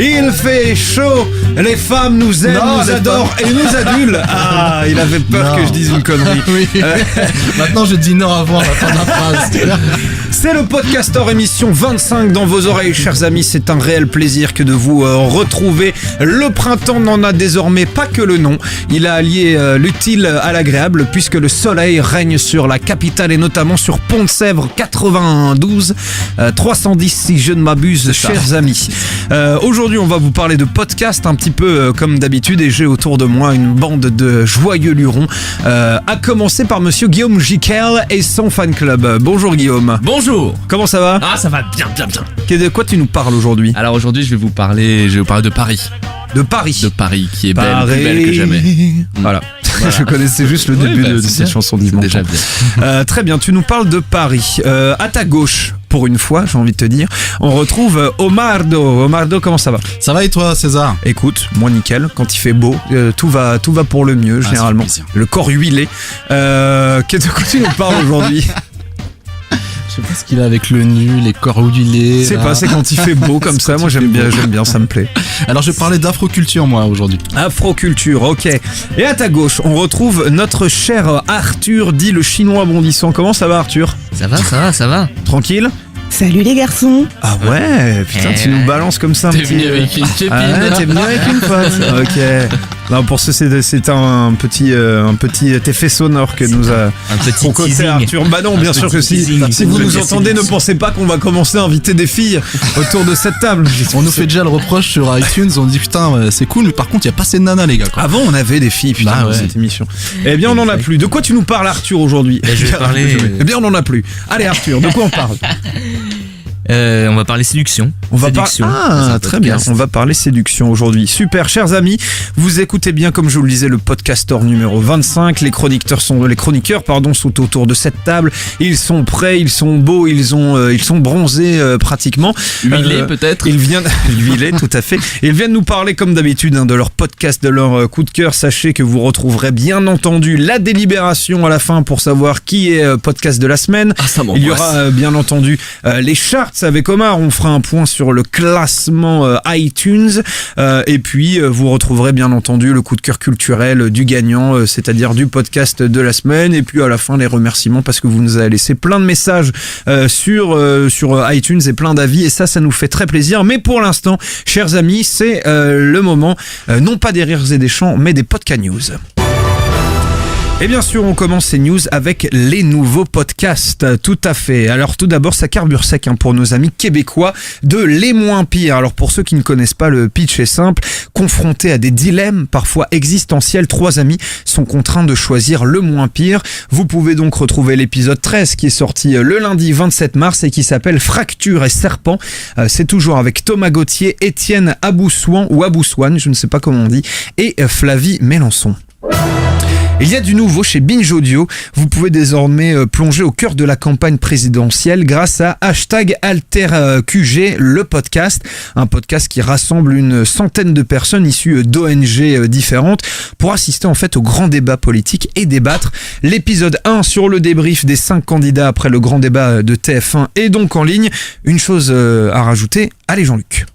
Il fait chaud, les femmes nous aiment, nous adorent et nous adulent. Ah, il avait peur que je dise une connerie. Oui. Maintenant je dis non avant la fin de la phrase. C'est le Podcaster émission 25 dans vos oreilles, chers amis. C'est un réel plaisir que de vous retrouver. Le printemps n'en a désormais pas que le nom. Il a allié l'utile à l'agréable puisque le soleil règne sur la capitale et notamment sur Pont-de-Sèvres 92 310 si je ne m'abuse, chers amis. Aujourd'hui, on va vous parler de podcast un petit peu comme d'habitude et j'ai autour de moi une bande de joyeux lurons. À commencer par monsieur Guillaume Jiquel et son fan club. Bonjour Guillaume. Bonjour. Comment ça va? Ah, ça va bien. De quoi tu nous parles aujourd'hui? Alors aujourd'hui, je vais vous parler de Paris. De Paris. De Paris, qui est Paris. plus belle que jamais. Voilà. Je connaissais juste le début de cette chanson d'Yves Montand. Déjà bien. Très bien, tu nous parles de Paris. À ta gauche, pour une fois, j'ai envie de te dire, on retrouve Omardo. Omardo, comment ça va? Ça va et toi, César? Écoute, moi nickel, quand il fait beau, tout va pour le mieux, généralement. Le corps huilé. Qu'est-ce que tu nous parles aujourd'hui? Je sais pas ce qu'il a avec le nu, les corps huilés. C'est pas, c'est quand il fait beau comme ça, moi j'aime bien, ça me plaît. Alors je vais parler d'afroculture moi aujourd'hui. Afroculture, ok. Et à ta gauche, on retrouve notre cher Arthur, dit le chinois bondissant. Comment ça va Arthur? Ça va. Tranquille? Salut les garçons. Ah ouais, putain, tu nous balances comme ça un T'es petit... venu avec une copine. Ah ouais, t'es venu avec une pote. Ok. Non, pour ce c'est un petit effet sonore que nous a Un petit concocté teasing. Arthur. Bah non, bien sûr que si. teasing. Si vous nous entendez, ne pensez pas qu'on va commencer à inviter des filles autour de cette table. On nous fait déjà le reproche sur iTunes, on dit putain c'est cool mais par contre il y a pas assez de nanas les gars quoi. Avant, on avait des filles, putain, Bah dans ouais. cette émission. Eh bien, on en a plus. De quoi tu nous parles, Arthur, aujourd'hui? Je vais parler. Eh bien, on en a plus. Allez, Arthur, de quoi on parle? On va parler séduction. On va séduction. Ah, dans un très bien. podcast. On va parler séduction aujourd'hui. Super, chers amis. Vous écoutez bien, comme je vous le disais, le podcaster numéro 25. Les chroniqueurs sont autour de cette table. Ils sont prêts, ils sont beaux, ils sont bronzés pratiquement. Huilés, peut-être. Ils viennent huilés, tout à fait. Ils viennent nous parler, comme d'habitude, de leur podcast, de leur coup de cœur. Sachez que vous retrouverez bien entendu la délibération à la fin pour savoir qui est podcast de la semaine. Ah, ça Il y m'angoisse. aura bien entendu les charts avec Omar, on fera un point sur le classement iTunes et puis vous retrouverez bien entendu le coup de cœur culturel du gagnant, c'est-à-dire du podcast de la semaine et puis à la fin les remerciements parce que vous nous avez laissé plein de messages sur iTunes et plein d'avis et ça nous fait très plaisir. Mais pour l'instant, chers amis, c'est le moment non pas des rires et des chants mais des podcast news. Et bien sûr, on commence ces news avec les nouveaux podcasts, tout à fait. Alors tout d'abord, ça carbure sec pour nos amis québécois de Les Moins Pires. Alors pour ceux qui ne connaissent pas, le pitch est simple. Confrontés à des dilemmes parfois existentiels, trois amis sont contraints de choisir le moins pire. Vous pouvez donc retrouver l'épisode 13 qui est sorti le lundi 27 mars et qui s'appelle Fracture et Serpent. C'est toujours avec Thomas Gauthier, Étienne Abousouan ou Abousouane, je ne sais pas comment on dit, et Flavie Mélençon. Il y a du nouveau chez Binge Audio. Vous pouvez désormais plonger au cœur de la campagne présidentielle grâce à #AlterQG, le podcast. Un podcast qui rassemble une centaine de personnes issues d'ONG différentes pour assister en fait au grand débat politique et débattre. L'épisode 1 sur le débrief des 5 candidats après le grand débat de TF1 est donc en ligne. Une chose à rajouter, allez Jean-Luc.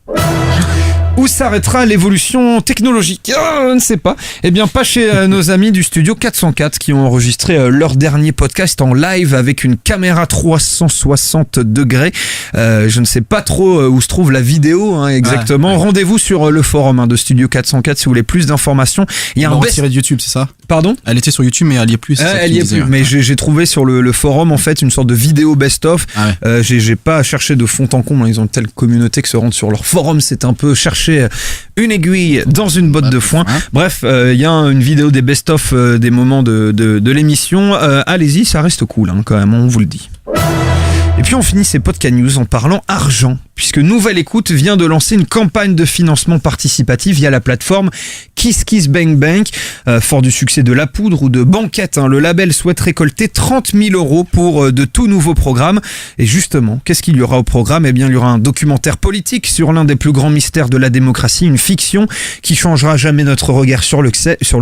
Où s'arrêtera l'évolution technologique? Je ne sais pas. Eh bien, pas chez nos amis du studio 404 qui ont enregistré leur dernier podcast en live avec une caméra 360 degrés. Je ne sais pas trop où se trouve la vidéo exactement. Ouais. Rendez-vous sur le forum de Studio 404 si vous voulez plus d'informations. Il y a On un l'a retiré de YouTube, c'est ça? Pardon? Elle était sur YouTube mais elle y est plus. c'est ça que Elle tu y est disais, plus, ouais. mais j'ai trouvé sur le forum en fait une sorte de vidéo best-of. Ah ouais. J'ai pas cherché de fond en comble, ils ont une telle communauté que se rendre sur leur forum, c'est un peu chercher une aiguille dans une botte de foin. Hein. Bref, il y a une vidéo des best-of des moments de l'émission. Allez-y, ça reste cool quand même, on vous le dit. Et puis on finit ces podcast news en parlant argent, puisque Nouvelle Écoute vient de lancer une campagne de financement participatif via la plateforme KissKissBankBank. Fort du succès de La Poudre ou de Banquette, le label souhaite récolter 30 000 € pour de tout nouveaux programmes. Et justement, qu'est-ce qu'il y aura au programme? Eh bien, il y aura un documentaire politique sur l'un des plus grands mystères de la démocratie, une fiction qui changera jamais notre regard sur le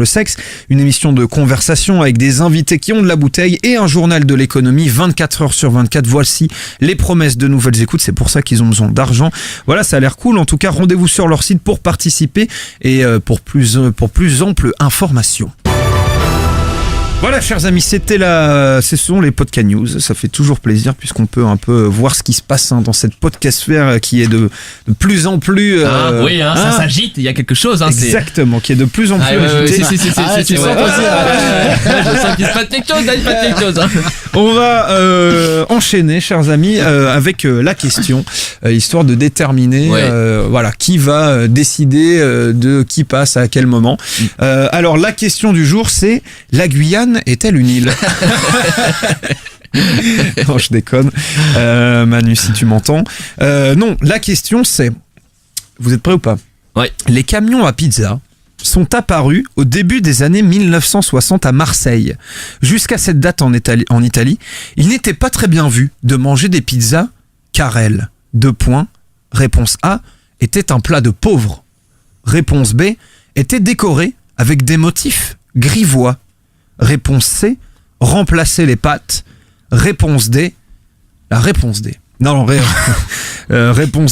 sexe, une émission de conversation avec des invités qui ont de la bouteille et un journal de l'économie 24 heures sur 24. Voici aussi les promesses de nouvelles écoutes. C'est pour ça qu'ils ont besoin d'argent. Voilà, ça a l'air cool. En tout cas, rendez-vous sur leur site pour participer et pour plus ample information. Voilà, chers amis, ce sont les Podcast News. Ça fait toujours plaisir puisqu'on peut un peu voir ce qui se passe dans cette podcastphère qui est de plus en plus. Ça s'agite. Il y a quelque chose. Exactement, qui est de plus en plus agité. Je sens qu'il se passe quelque chose. On va enchaîner, chers amis, avec la question, histoire de déterminer, qui va décider de qui passe à quel moment. Alors, la question du jour, c'est la Guyane est-elle une île? Non, je déconne. Manu, si tu m'entends. Non, la question c'est... Vous êtes prêts ou pas? Oui. Les camions à pizza sont apparus au début des années 1960 à Marseille. Jusqu'à cette date en Italie, il n'était pas très bien vu de manger des pizzas car elles, réponse A, était un plat de pauvres. Réponse B, était décorée avec des motifs grivois. Réponse C, remplacer les pâtes. Réponse D, réponse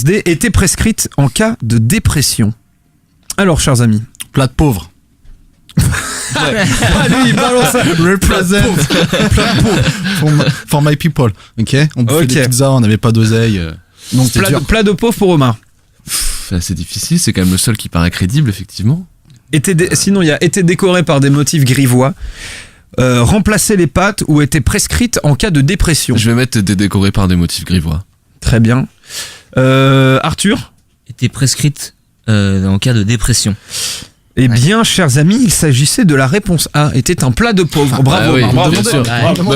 D, était prescrite en cas de dépression. Alors, chers amis. Plat de pauvre. Lui, balance ça. Represent. Plat de pauvre. For my people. Ok. On bouffait des pizzas, on n'avait pas d'oseille. Donc, plat de pauvre pour Omar. C'est difficile, c'est quand même le seul qui paraît crédible, effectivement. Sinon, il y a été décoré par des motifs grivois, remplacer les pâtes ou était prescrite en cas de dépression. Je vais mettre décoré par des motifs grivois. Très bien. Arthur? Était prescrite en cas de dépression. Eh bien, chers amis, il s'agissait de la réponse A, était un plat de pauvres. Bravo, bravo. Bien sûr.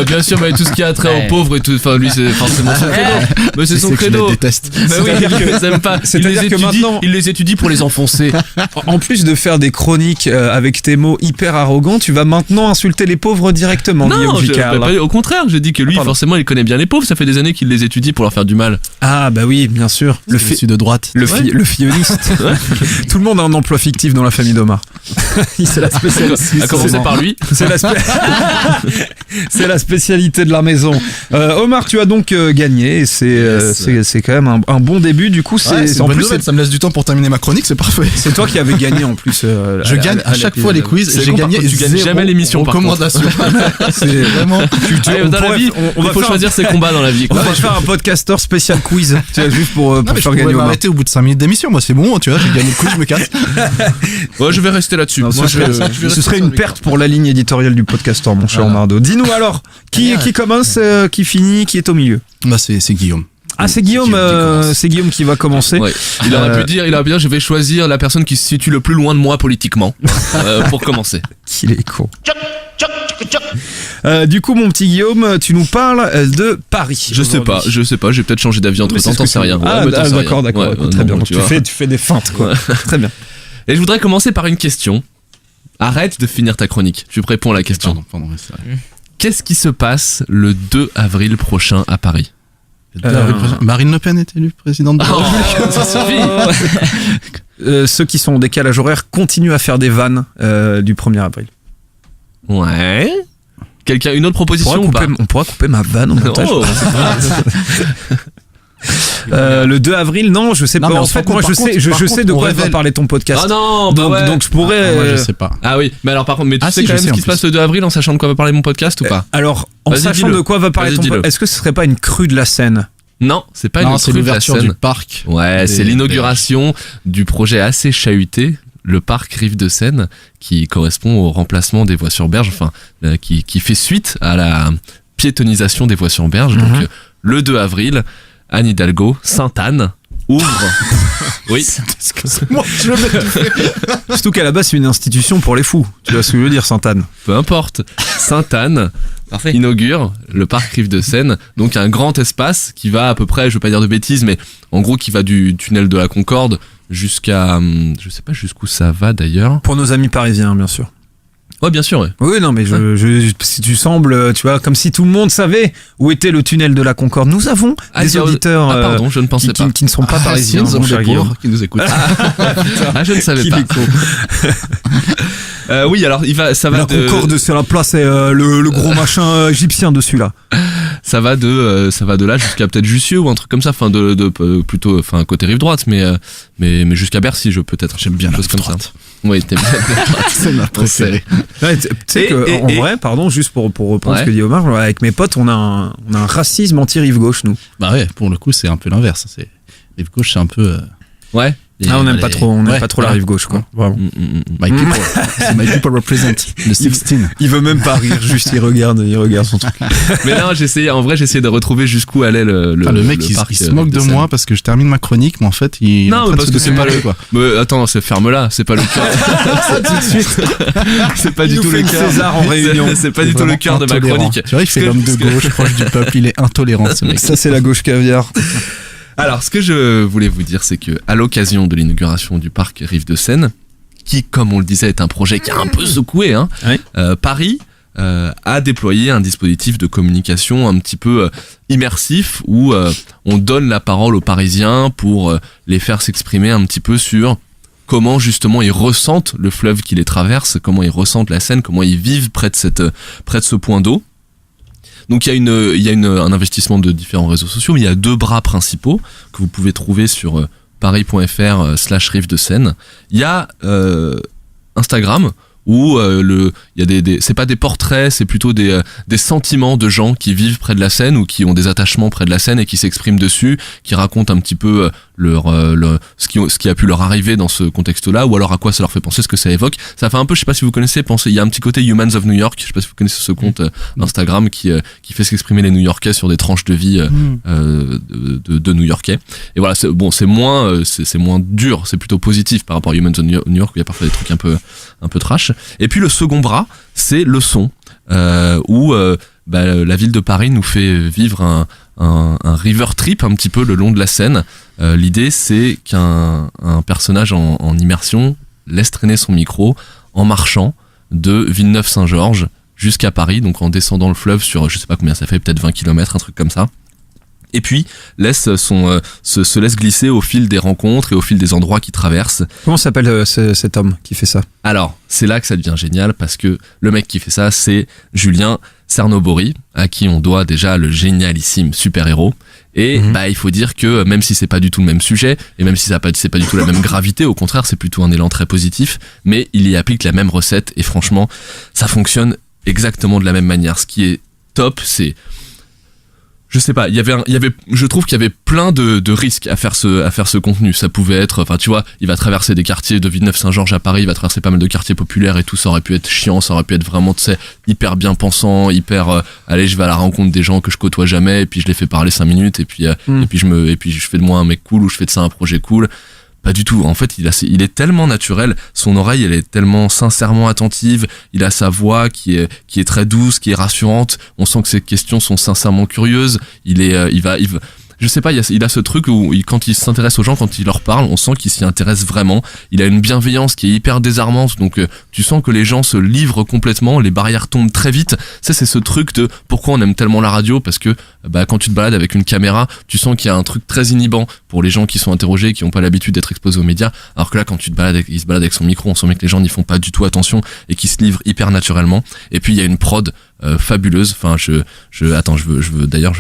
Bien sûr, mais tout ce qui a trait aux pauvres et tout, enfin lui c'est forcément son credo. Mais c'est son credo. Je les déteste. Bah oui, ils aiment pas. C'est-à-dire que maintenant, il les étudie pour les enfoncer. En plus de faire des chroniques avec tes mots hyper arrogants, tu vas maintenant insulter les pauvres directement. Non, au contraire, je dis que lui, forcément, il connaît bien les pauvres. Ça fait des années qu'il les étudie pour leur faire du mal. Ah bah oui, bien sûr. Le fils de droite. Le filloniste. Tout le monde a un emploi fictif dans la famille d'Omar. C'est la spécialité. À commencer par lui. C'est la spécialité de la maison. Omar, tu as donc gagné. Et c'est quand même un bon début. Du coup, c'est en plus ça me laisse du temps pour terminer ma chronique. C'est parfait. C'est toi qui avais gagné en plus. Je gagne à chaque fois les quiz. J'ai gagné. Tu gagnes jamais l'émission. Recommandation. C'est vraiment. Dans la vie, il faut choisir ses combats dans la vie. On va faire un podcasteur spécial quiz. Tu vois, juste pour faire gagner. Je vais m'arrêter au bout de 5 minutes d'émission. Moi, c'est bon. Tu vois, j'ai gagné le quiz. Je me casse. Ouais, je vais rester là-dessus. Ce serait une perte pour la ligne éditoriale du podcasteur, mon cher Mardo. Dis-nous alors, qui commence, qui finit, qui est au milieu? Bah c'est Guillaume. Ah, c'est Guillaume qui va commencer. Ouais. Il aurait pu dire, je vais choisir la personne qui se situe le plus loin de moi politiquement pour commencer. Qu'il est con. Du coup, mon petit Guillaume, tu nous parles de Paris. Je sais pas, j'ai peut-être changé d'avis entre temps, t'en sais rien. D'accord, très bien. Donc, tu fais des feintes, quoi. Très bien. Et je voudrais commencer par une question. Arrête de finir ta chronique. Je réponds à la question. Pardon, c'est vrai. Qu'est-ce qui se passe le 2 avril prochain à Paris? Marine Le Pen est élue présidente de la République. Ça suffit. Ceux qui sont en décalage horaire continuent à faire des vannes du 1er avril. Ouais. Quelqu'un, une autre proposition ou pas? On pourra couper ma vanne au montage. Le 2 avril, non, je sais pas. En fait, moi, je sais de quoi va parler ton podcast. Ah non, donc je pourrais. Moi, je sais pas. Ah oui, mais alors par contre, tu sais quand même ce qui se passe le 2 avril en sachant de quoi va parler mon podcast ou pas? Alors, en sachant de quoi va parler ton podcast, est-ce que ce serait pas une crue de la Seine? Non, c'est pas une crue de la Seine. Du parc. Ouais, c'est l'inauguration du projet assez chahuté, le parc Rive de Seine, qui correspond au remplacement des voies sur berge, enfin, qui fait suite à la piétonisation des voies sur berge. Donc, le 2 avril. Anne Hidalgo, Sainte-Anne, ouvre. Oui. Excuse-moi, je le mets. Surtout qu'à la base, c'est une institution pour les fous. Tu vois ce que je veux dire, Sainte-Anne? Peu importe. Sainte-Anne inaugure le parc Rive de Seine. Donc, un grand espace qui va à peu près, je veux pas dire de bêtises, mais en gros, qui va du tunnel de la Concorde jusqu'à, je sais pas jusqu'où ça va d'ailleurs. Pour nos amis parisiens, bien sûr. Ouais, bien sûr, ouais. Oui, non, mais si tu sembles, tu vois, comme si tout le monde savait où était le tunnel de la Concorde. Nous avons des auditeurs pardon, je ne pensais pas. Qui ne sont pas parisiens, nous avons des pauvres qui nous écoutent. Je ne savais pas. Oui, alors ça va. La Concorde, c'est la place, et le gros machin égyptien dessus là. ça va de là jusqu'à peut-être Jussieu ou un truc comme ça, enfin plutôt côté rive droite, mais jusqu'à Bercy, peut-être. J'aime bien la chose rive comme droite. Ça. Oui, t'aimes bien la rive droite. C'est ma préférée. Ouais, tu sais en vrai, pardon, juste pour reprendre ce que dit Omar, avec mes potes, on a un racisme anti-rive gauche, nous. Bah ouais, pour le coup, c'est un peu l'inverse. Rive gauche, c'est un peu. Ouais. On n'aime pas trop, la rive gauche, quoi. Vraiment. My people. C'est my people represent le 16. Il veut même pas rire, juste il regarde son truc. Mais non, j'essayais de retrouver jusqu'ù allait le mec, il se moque de moi parce que je termine ma chronique, mais en fait, il. Non, mais parce que c'est pas le. Mais attends, ferme-la, c'est pas le cœur. Tout de suite. C'est pas du tout le cœur. César en réunion. C'est pas du tout le cœur de ma chronique. Tu vois, il fait l'homme de gauche, proche du peuple, il est intolérant, ce mec. Ça, c'est la gauche caviar. Alors, ce que je voulais vous dire, c'est que à l'occasion de l'inauguration du parc Rive de Seine, qui, comme on le disait, est un projet qui a un peu secoué, oui. Paris a déployé un dispositif de communication un petit peu immersif où on donne la parole aux Parisiens pour les faire s'exprimer un petit peu sur comment justement ils ressentent le fleuve qui les traverse, comment ils ressentent la Seine, comment ils vivent près de ce point d'eau. Donc il y a un investissement de différents réseaux sociaux, mais il y a 2 bras principaux que vous pouvez trouver sur paris.fr/rive de Seine. Il y a Instagram où il y a c'est pas des portraits, c'est plutôt des sentiments de gens qui vivent près de la Seine ou qui ont des attachements près de la Seine et qui s'expriment dessus, qui racontent un petit peu ce qui a pu leur arriver dans ce contexte-là, ou alors à quoi ça leur fait penser, ce que ça évoque. Ça fait un peu, je sais pas si vous connaissez, il y a un petit côté Humans of New York, je sais pas si vous connaissez ce compte Instagram qui fait s'exprimer les New-Yorkais sur des tranches de vie de New-Yorkais. Et voilà, c'est moins dur, c'est plutôt positif par rapport à Humans of New York où il y a parfois des trucs un peu trash. Et puis le second bras, c'est le son, où la ville de Paris nous fait vivre un river trip un petit peu le long de la Seine. L'idée, c'est qu'un personnage en immersion laisse traîner son micro en marchant de Villeneuve-Saint-Georges jusqu'à Paris, donc en descendant le fleuve sur, je sais pas combien ça fait, peut-être 20 km, un truc comme ça. Et puis se laisse glisser au fil des rencontres et au fil des endroits qu'il traverse. Comment s'appelle cet homme qui fait ça ? Alors, c'est là que ça devient génial, parce que le mec qui fait ça, c'est Julien Cernobori, à qui on doit déjà le génialissime super-héros. Et il faut dire que même si c'est pas du tout le même sujet, et même si c'est pas du tout la même gravité, au contraire, c'est plutôt un élan très positif, mais il y applique la même recette, et franchement, ça fonctionne exactement de la même manière. Ce qui est top, c'est... Je sais pas, je trouve qu'il y avait plein de risques à faire ce contenu. Ça pouvait être, enfin tu vois, il va traverser des quartiers de Villeneuve-Saint-Georges à Paris, il va traverser pas mal de quartiers populaires et tout, ça aurait pu être chiant, ça aurait pu être vraiment, tu sais, hyper bien pensant, allez, je vais à la rencontre des gens que je côtoie jamais, et puis je les fais parler 5 minutes, et puis je fais de moi un mec cool, ou je fais de ça un projet cool. Pas du tout. En fait, il est tellement naturel. Son oreille, elle est tellement sincèrement attentive. Il a sa voix qui est très douce, qui est rassurante. On sent que ses questions sont sincèrement curieuses. Je sais pas, il a ce truc où quand il s'intéresse aux gens, quand il leur parle, on sent qu'il s'y intéresse vraiment. Il a une bienveillance qui est hyper désarmante, donc tu sens que les gens se livrent complètement, les barrières tombent très vite. Ça, c'est ce truc de pourquoi on aime tellement la radio, parce que quand tu te balades avec une caméra, tu sens qu'il y a un truc très inhibant pour les gens qui sont interrogés, qui n'ont pas l'habitude d'être exposés aux médias, alors que là, quand il se balade avec son micro, on sent bien que les gens n'y font pas du tout attention et qui se livrent hyper naturellement. Et puis il y a une prod fabuleuse. Enfin, je veux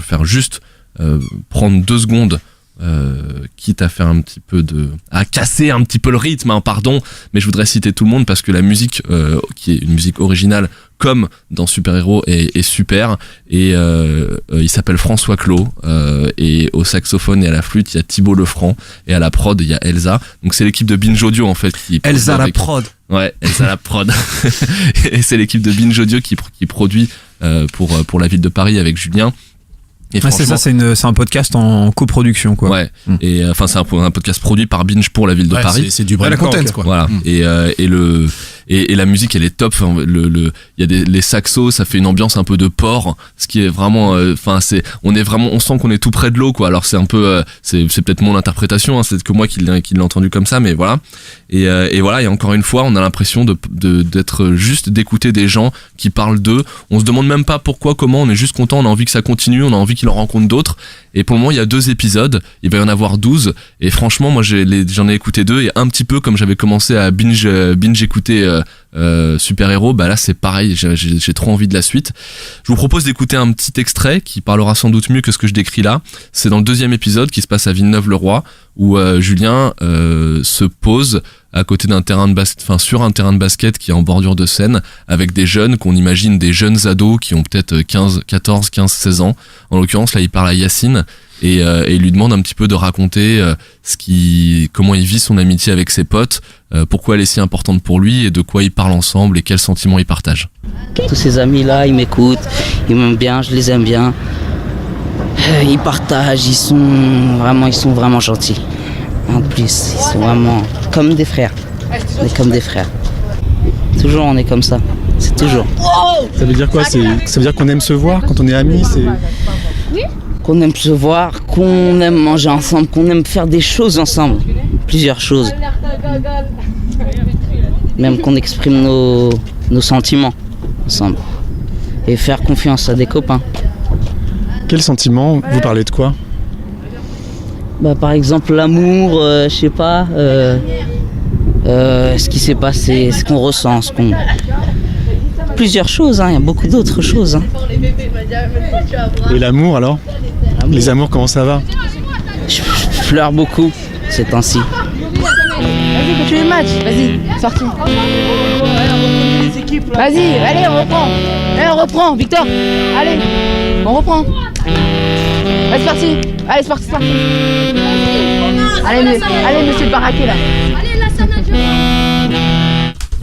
faire juste prendre 2 secondes, quitte à faire à casser un petit peu le rythme, hein, pardon, mais je voudrais citer tout le monde parce que la musique, qui est une musique originale comme dans Super Héros, est super, et il s'appelle François Clos, et au saxophone et à la flûte il y a Thibaut Lefranc, et à la prod il y a Elsa. Donc c'est l'équipe de Binge Audio en fait qui Elsa la prod. Ouais, Elsa la prod. Et c'est l'équipe de Binge Audio qui produit pour la ville de Paris avec Julien. Et c'est ça, c'est un podcast en coproduction, quoi. Ouais. Et enfin, c'est un podcast produit par Binge pour la ville de Paris. C'est du brand content, quoi. Voilà. Et la musique, elle est top. Enfin, il y a les saxos, ça fait une ambiance un peu de port, ce qui est vraiment, on sent qu'on est tout près de l'eau, quoi. Alors c'est un peu, c'est peut-être mon interprétation, hein, c'est que moi qui l'ai entendu comme ça, mais voilà. Et voilà, et encore une fois, on a l'impression d'être juste d'écouter des gens qui parlent d'eux. On se demande même pas pourquoi, comment, on est juste content, on a envie que ça continue, on a envie qu'ils en rencontrent d'autres. Et pour le moment, il y a 2 épisodes, il va y en avoir 12. Et franchement, moi, j'en ai écouté 2, et un petit peu comme j'avais commencé à binge écouter Super Héros, bah là c'est pareil, j'ai trop envie de la suite. Je vous propose d'écouter un petit extrait qui parlera sans doute mieux que ce que je décris là. C'est dans le 2e épisode qui se passe à Villeneuve-le-Roi, où Julien se pose à côté d'un terrain de basket, enfin sur un terrain de basket qui est en bordure de Seine, avec des jeunes qu'on imagine des jeunes ados qui ont peut-être 14, 15, 16 ans. En l'occurrence, là, il parle à Yacine et il lui demande un petit peu de raconter comment il vit son amitié avec ses potes, pourquoi elle est si importante pour lui et de quoi ils parlent ensemble et quels sentiments ils partagent. Tous ces amis-là, ils m'écoutent, ils m'aiment bien, je les aime bien. Ils partagent, ils sont vraiment gentils. En plus, ils sont vraiment comme des frères. On est comme des frères. Toujours, on est comme ça. C'est toujours. Ça veut dire quoi? Ça veut dire qu'on aime se voir quand on est amis? Qu'on aime se voir, qu'on aime manger ensemble, qu'on aime faire des choses ensemble. Plusieurs choses. Même qu'on exprime nos sentiments ensemble. Et faire confiance à des copains. Quel sentiment? Vous parlez de quoi? Par exemple, l'amour, je sais pas, ce qui s'est passé, ce qu'on ressent, plusieurs choses, il y a beaucoup d'autres choses. Et l'amour alors? Les amours, comment ça va? Je pleure beaucoup ces temps-ci. Vas-y, continue le match, vas-y, sorti. Vas-y, allez, on reprend, Victor, allez, on reprend. Allez, c'est parti. Allez, c'est parti. Allez, monsieur le baraquet là. Allez, là, ça nage.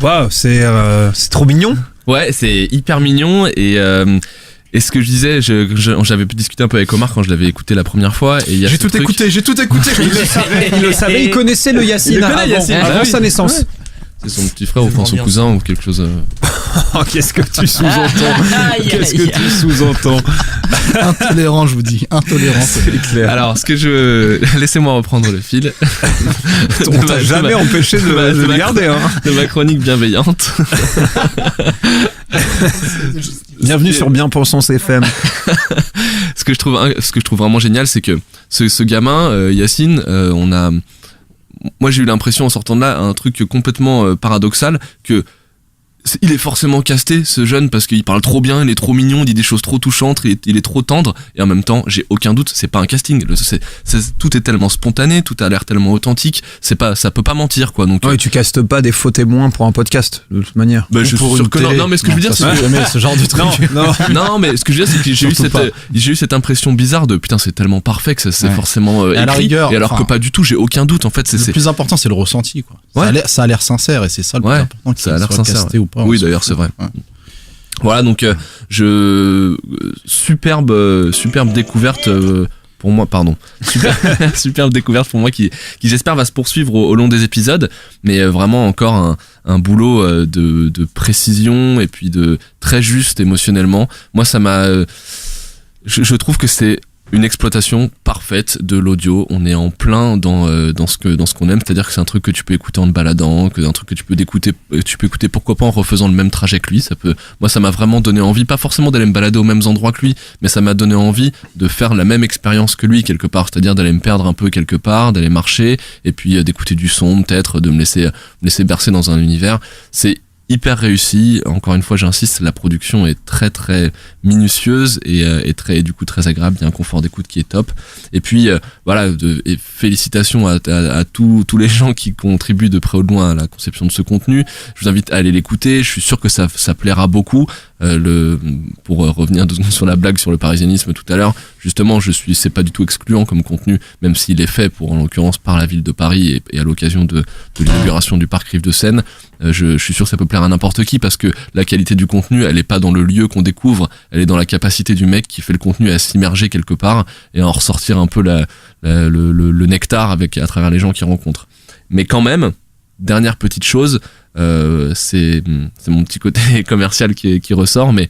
Waouh, c'est trop mignon. Ouais, c'est hyper mignon et ce que je disais, j'avais pu discuter un peu avec Omar quand je l'avais écouté la première fois. Et j'ai tout écouté. Il le savait, il connaissait le Yacine avant sa naissance. Ouais. C'est son petit frère ou enfin son cousin ou quelque chose. Oh, qu'est-ce que tu sous-entends? Intolérant, je vous dis. Intolérant. C'est clair. Alors, laissez-moi reprendre le fil. On t'a jamais empêché de le garder, hein. De ma chronique bienveillante. Bienvenue sur Bien-Pensance FM. Ce que je trouve vraiment génial, c'est que ce gamin, Yacine, moi j'ai eu l'impression en sortant de là un truc complètement paradoxal que il est forcément casté ce jeune parce qu'il parle trop bien, il est trop mignon, il dit des choses trop touchantes, il est trop tendre et en même temps j'ai aucun doute c'est pas un casting, tout est tellement spontané, tout a l'air tellement authentique, ça peut pas mentir quoi donc. Ouais, tu castes pas des faux témoins pour un podcast de toute manière. Je suis sûr que non mais ce que je veux dire c'est jamais ce genre de truc. Non mais ce que je veux dire c'est que j'ai eu cette impression bizarre de putain c'est tellement parfait que c'est forcément écrit et alors que pas du tout, j'ai aucun doute en fait. Le plus important c'est le ressenti quoi. Ouais. Ça a l'air sincère et c'est ça le plus important. Ça a l'air sincère. Ou pas, oui d'ailleurs c'est vrai. Ouais. Voilà donc superbe découverte pour moi, pardon. Superbe découverte pour moi qui j'espère va se poursuivre au long des épisodes, mais vraiment encore un boulot de précision et puis de très juste émotionnellement. Moi ça m'a je trouve que c'est une exploitation parfaite de l'audio. On est en plein dans ce qu'on aime, c'est-à-dire que c'est un truc que tu peux écouter en te baladant, que un truc que tu peux écouter pourquoi pas en refaisant le même trajet que lui. Moi ça m'a vraiment donné envie, pas forcément d'aller me balader aux mêmes endroits que lui, mais ça m'a donné envie de faire la même expérience que lui quelque part, c'est-à-dire d'aller me perdre un peu quelque part, d'aller marcher et puis d'écouter du son peut-être, de me laisser bercer dans un univers. C'est hyper réussi, encore une fois j'insiste, la production est très très minutieuse et très du coup très agréable, il y a un confort d'écoute qui est top et puis voilà et félicitations à tous les gens qui contribuent de près ou de loin à la conception de ce contenu. Je vous invite à aller l'écouter, je suis sûr que ça plaira beaucoup. Pour revenir 2 secondes sur la blague sur le parisianisme tout à l'heure, justement c'est pas du tout excluant comme contenu, même s'il est fait en l'occurrence par la ville de Paris et à l'occasion de l'inauguration du parc Rive de Seine. Je suis sûr que ça peut plaire à n'importe qui parce que la qualité du contenu elle est pas dans le lieu qu'on découvre, elle est dans la capacité du mec qui fait le contenu à s'immerger quelque part et à en ressortir un peu le nectar à travers les gens qu'il rencontre. Mais quand même, dernière petite chose, c'est mon petit côté commercial qui ressort, mais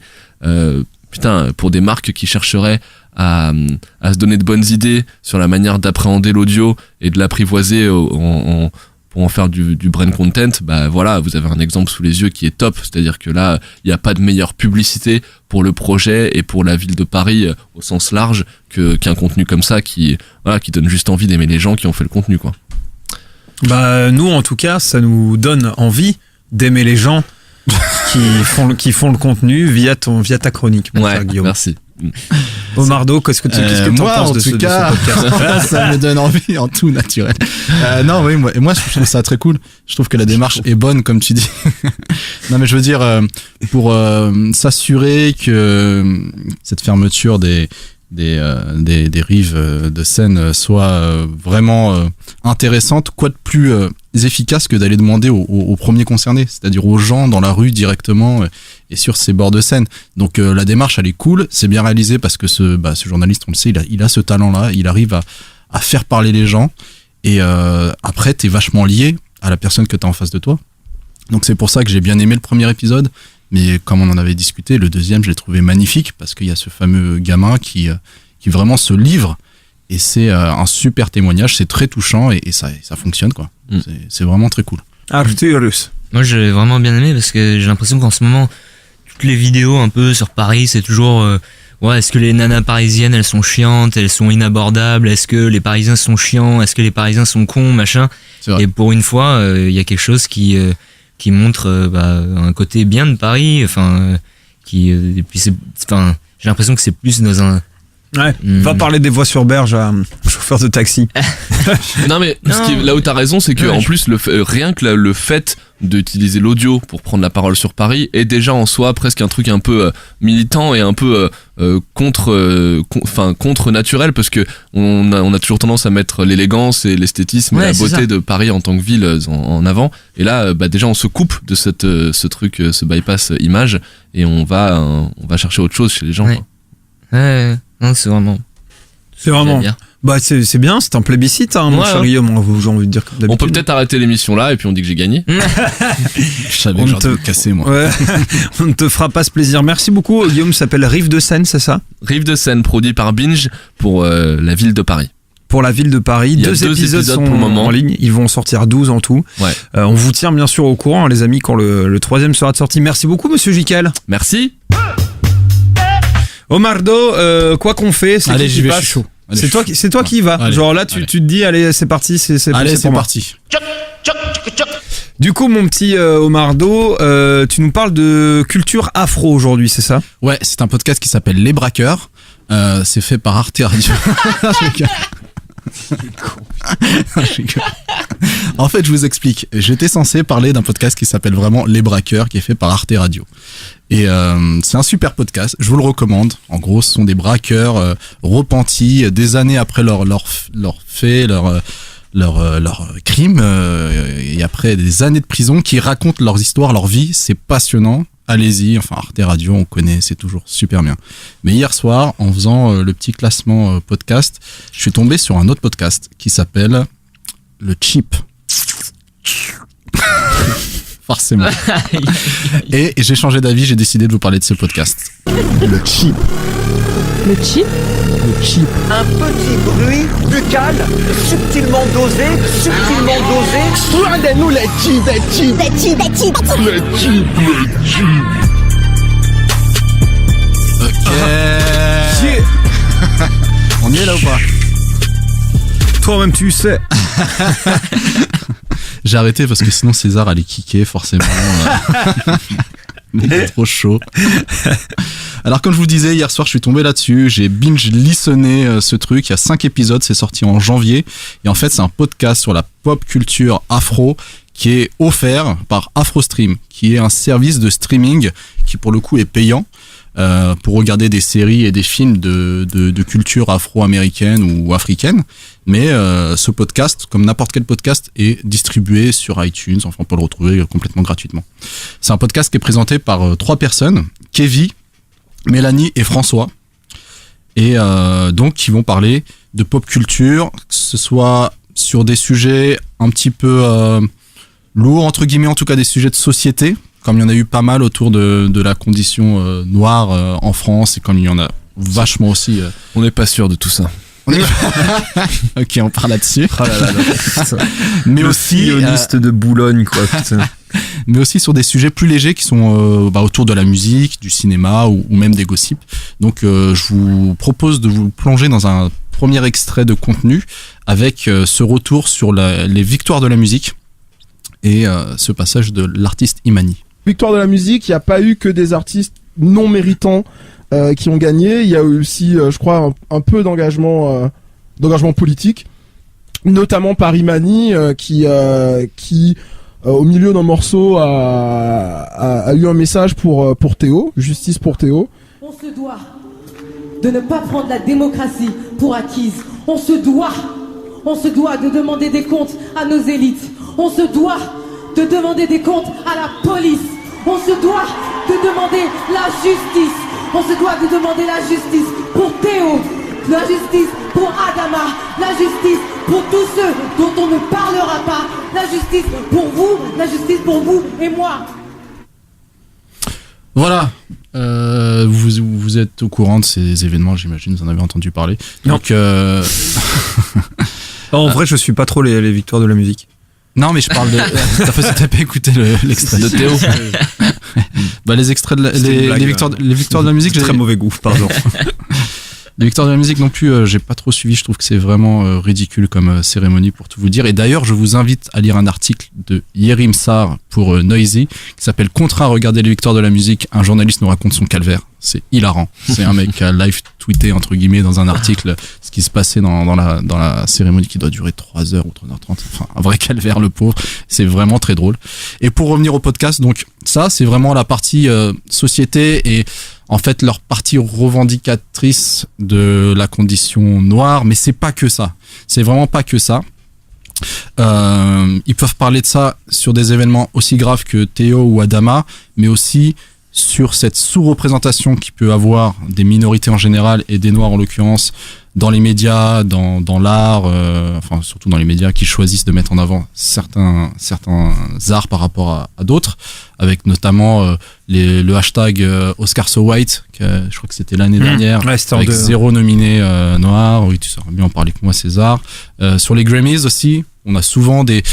putain, pour des marques qui chercheraient à se donner de bonnes idées sur la manière d'appréhender l'audio et de l'apprivoiser pour en faire du brain content, bah voilà, vous avez un exemple sous les yeux qui est top, c'est-à-dire que là, il n'y a pas de meilleure publicité pour le projet et pour la ville de Paris au sens large qu'un contenu comme ça qui donne juste envie d'aimer les gens qui ont fait le contenu, quoi. Bah nous en tout cas, ça nous donne envie d'aimer les gens qui font le contenu via ta chronique, mon cher Guillaume. Merci. Omardo, qu'est-ce que tu moi, penses en de ce tout cas, podcast? ça me donne envie en tout naturel. Non, oui, moi, je trouve ça très cool. Je trouve que la démarche est bonne, comme tu dis. Non, mais je veux dire, pour s'assurer que cette fermeture des rives de Seine soit vraiment intéressante, quoi de plus efficace que d'aller demander aux premiers concernés, c'est-à-dire aux gens dans la rue directement et sur ces bords de Seine. Donc la démarche elle est cool, c'est bien réalisé parce que ce journaliste, on le sait, il a ce talent-là, il arrive à faire parler les gens et après t'es vachement lié à la personne que t'as en face de toi. Donc c'est pour ça que j'ai bien aimé le premier épisode. Mais comme on en avait discuté, le deuxième, je l'ai trouvé magnifique parce qu'il y a ce fameux gamin qui vraiment se livre et c'est un super témoignage, c'est très touchant et ça fonctionne, quoi. C'est vraiment très cool. Arthurus. Moi, j'ai vraiment bien aimé parce que j'ai l'impression qu'en ce moment, toutes les vidéos un peu sur Paris, c'est toujours est-ce que les nanas parisiennes, elles sont chiantes, elles sont inabordables, est-ce que les Parisiens sont chiants, est-ce que les Parisiens sont cons, machin. Et pour une fois, il y a quelque chose qui montre un côté bien de Paris, et puis j'ai l'impression que c'est plus dans un va parler des voies sur berge à un chauffeur de taxi. Non mais là où t'as raison, c'est que en plus rien que le fait d'utiliser l'audio pour prendre la parole sur Paris est déjà en soi presque un truc un peu militant et un peu contre naturel, parce que on a toujours tendance à mettre l'élégance et l'esthétisme et la beauté de Paris en tant que ville en avant, et là déjà on se coupe de ce truc, ce bypass image, et on va chercher autre chose chez les gens, quoi. Non, c'est vraiment c'est bien, c'est un plébiscite, hein, mon cher Guillaume, j'ai envie de dire comme d'habitude. On peut peut-être arrêter l'émission là et puis on dit que j'ai gagné. Je savais que j'aurais te casser, moi. Ouais. On ne te fera pas ce plaisir. Merci beaucoup. Guillaume s'appelle Rive de Seine, c'est ça? Rive de Seine, produit par Binge pour la ville de Paris. Pour la ville de Paris, deux épisodes sont pour le moment en ligne, ils vont en sortir 12 en tout. On vous tient bien sûr au courant, les amis, quand le troisième sera de sortie. Merci beaucoup, monsieur Jiquel. Merci. Omardo, quoi qu'on fait, c'est allez, j'y vais, je suis chaud. Allez, c'est toi qui y vas. Allez, genre là, tu te dis, allez, c'est parti, c'est parti. Du coup, mon petit Omardo, tu nous parles de culture afro aujourd'hui, c'est ça? Ouais, c'est un podcast qui s'appelle Les Braqueurs. C'est fait par Arte Radio. En fait, je vous explique. J'étais censé parler d'un podcast qui s'appelle vraiment Les Braqueurs, qui est fait par Arte Radio. Et c'est un super podcast, je vous le recommande. En gros, ce sont des braqueurs repentis des années après leur fait, leur crime, et après des années de prison, qui racontent leurs histoires, leur vie. C'est passionnant. Allez-y, Arte Radio, on connaît, c'est toujours super bien. Mais hier soir, en faisant le petit classement podcast, je suis tombé sur un autre podcast qui s'appelle Le Chip. Forcément. Et j'ai changé d'avis, j'ai décidé de vous parler de ce podcast. Le Chip. Le chip? Le Chip. Un petit bruit buccal, subtilement dosé. Regardez-nous les chips. Ok. On y est là ou pas? Toi-même, tu sais. J'ai arrêté parce que sinon César allait kicker forcément. Il est trop chaud. Alors comme je vous disais, hier soir je suis tombé là-dessus, j'ai binge listené ce truc, il y a 5 épisodes, c'est sorti en janvier, et en fait c'est un podcast sur la pop culture afro qui est offert par AfroStream, qui est un service de streaming qui pour le coup est payant pour regarder des séries et des films de culture afro-américaine ou africaine. Mais ce podcast, comme n'importe quel podcast, est distribué sur iTunes, enfin on peut le retrouver complètement gratuitement. C'est un podcast qui est présenté par 3 personnes, Kevin, Mélanie et François, et donc qui vont parler de pop culture, que ce soit sur des sujets un petit peu lourds, entre guillemets, en tout cas des sujets de société, comme il y en a eu pas mal autour de la condition noire en France, et comme il y en a vachement aussi... On n'est pas sûr de tout ça. Ok, on part là-dessus. Oh là là, là. Mais Le aussi, filloniste de Boulogne, quoi. Putain. mais aussi sur des sujets plus légers qui sont autour de la musique, du cinéma ou même des gossips. Donc je vous propose de vous plonger dans un premier extrait de contenu avec ce retour sur les victoires de la musique et ce passage de l'artiste Imani. Victoire de la musique, il n'y a pas eu que des artistes non méritants qui ont gagné. Il y a eu aussi, je crois, un peu d'engagement politique, notamment par Imani, qui au milieu d'un morceau a eu un message pour Théo, justice pour Théo. On se doit de ne pas prendre la démocratie pour acquise. On se doit de demander des comptes à nos élites. On se doit de demander des comptes à la police. On se doit de demander la justice. On se doit de demander la justice pour Théo, la justice pour Adama, la justice pour tous ceux dont on ne parlera pas, la justice pour vous et moi. Voilà. Vous êtes au courant de ces événements, j'imagine, vous en avez entendu parler. Non. Donc, En vrai, je suis pas trop les victoires de la musique. non, mais je parle de. T'as pas écouté l'extrait De Théo. Bah, les extraits de C'était une blague, les victoires de la musique, Très mauvais goût, pardon. Les victoires de la musique non plus, j'ai pas trop suivi. Je trouve que c'est vraiment ridicule comme cérémonie, pour tout vous dire. Et d'ailleurs, je vous invite à lire un article de Yerim Sar pour Noisy qui s'appelle Contrat à regarder les victoires de la musique. Un journaliste nous raconte son calvaire. C'est hilarant. C'est un mec qui a live tweeté entre guillemets dans un article ce qui se passait dans la cérémonie qui doit durer 3 heures ou 3h30. Enfin, un vrai calvaire, le pauvre. C'est vraiment très drôle. Et pour revenir au podcast, donc ça, c'est vraiment la partie société et en fait leur partie revendicatrice de la condition noire, mais c'est pas que ça. C'est vraiment pas que ça. Ils peuvent parler de ça sur des événements aussi graves que Théo ou Adama, mais aussi sur cette sous-représentation qu'il peut avoir des minorités en général et des noirs en l'occurrence dans les médias, dans l'art, enfin surtout dans les médias qui choisissent de mettre en avant certains arts par rapport à d'autres, avec notamment le hashtag Oscar So White, je crois que c'était l'année dernière, Ouais, avec 0 nominé noir. Oui, tu saurais mieux en parler que moi, César. Sur les Grammys aussi, on a souvent des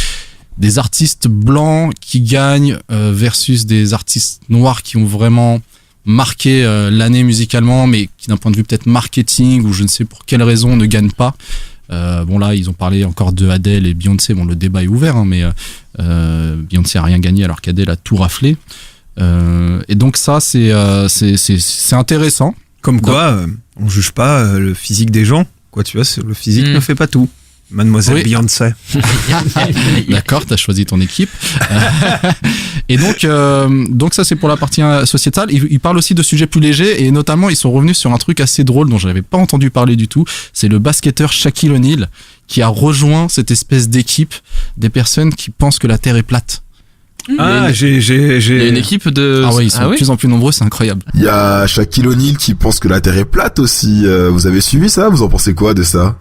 artistes blancs qui gagnent versus des artistes noirs qui ont vraiment marqué l'année musicalement, mais qui d'un point de vue peut-être marketing ou je ne sais pour quelle raison ne gagnent pas. Bon là, ils ont parlé encore de Adele et Beyoncé. Bon, le débat est ouvert, hein, mais Beyoncé a rien gagné alors qu'Adele a tout raflé. Et donc ça, c'est intéressant. Comme quoi, on juge pas le physique des gens. Quoi, tu vois, le physique ne fait pas tout. Mademoiselle Oui. Beyoncé. D'accord, t'as choisi ton équipe. Et donc ça c'est pour la partie sociétale. Ils parlent aussi de sujets plus légers et notamment ils sont revenus sur un truc assez drôle dont je n'avais pas entendu parler du tout. C'est le basketteur Shaquille O'Neal qui a rejoint cette espèce d'équipe des personnes qui pensent que la Terre est plate. Ah, Il y a une équipe de. Ah ouais, ils sont de plus en plus nombreux, c'est incroyable. Il y a Shaquille O'Neal qui pense que la Terre est plate aussi. Vous avez suivi ça? Vous en pensez quoi de ça?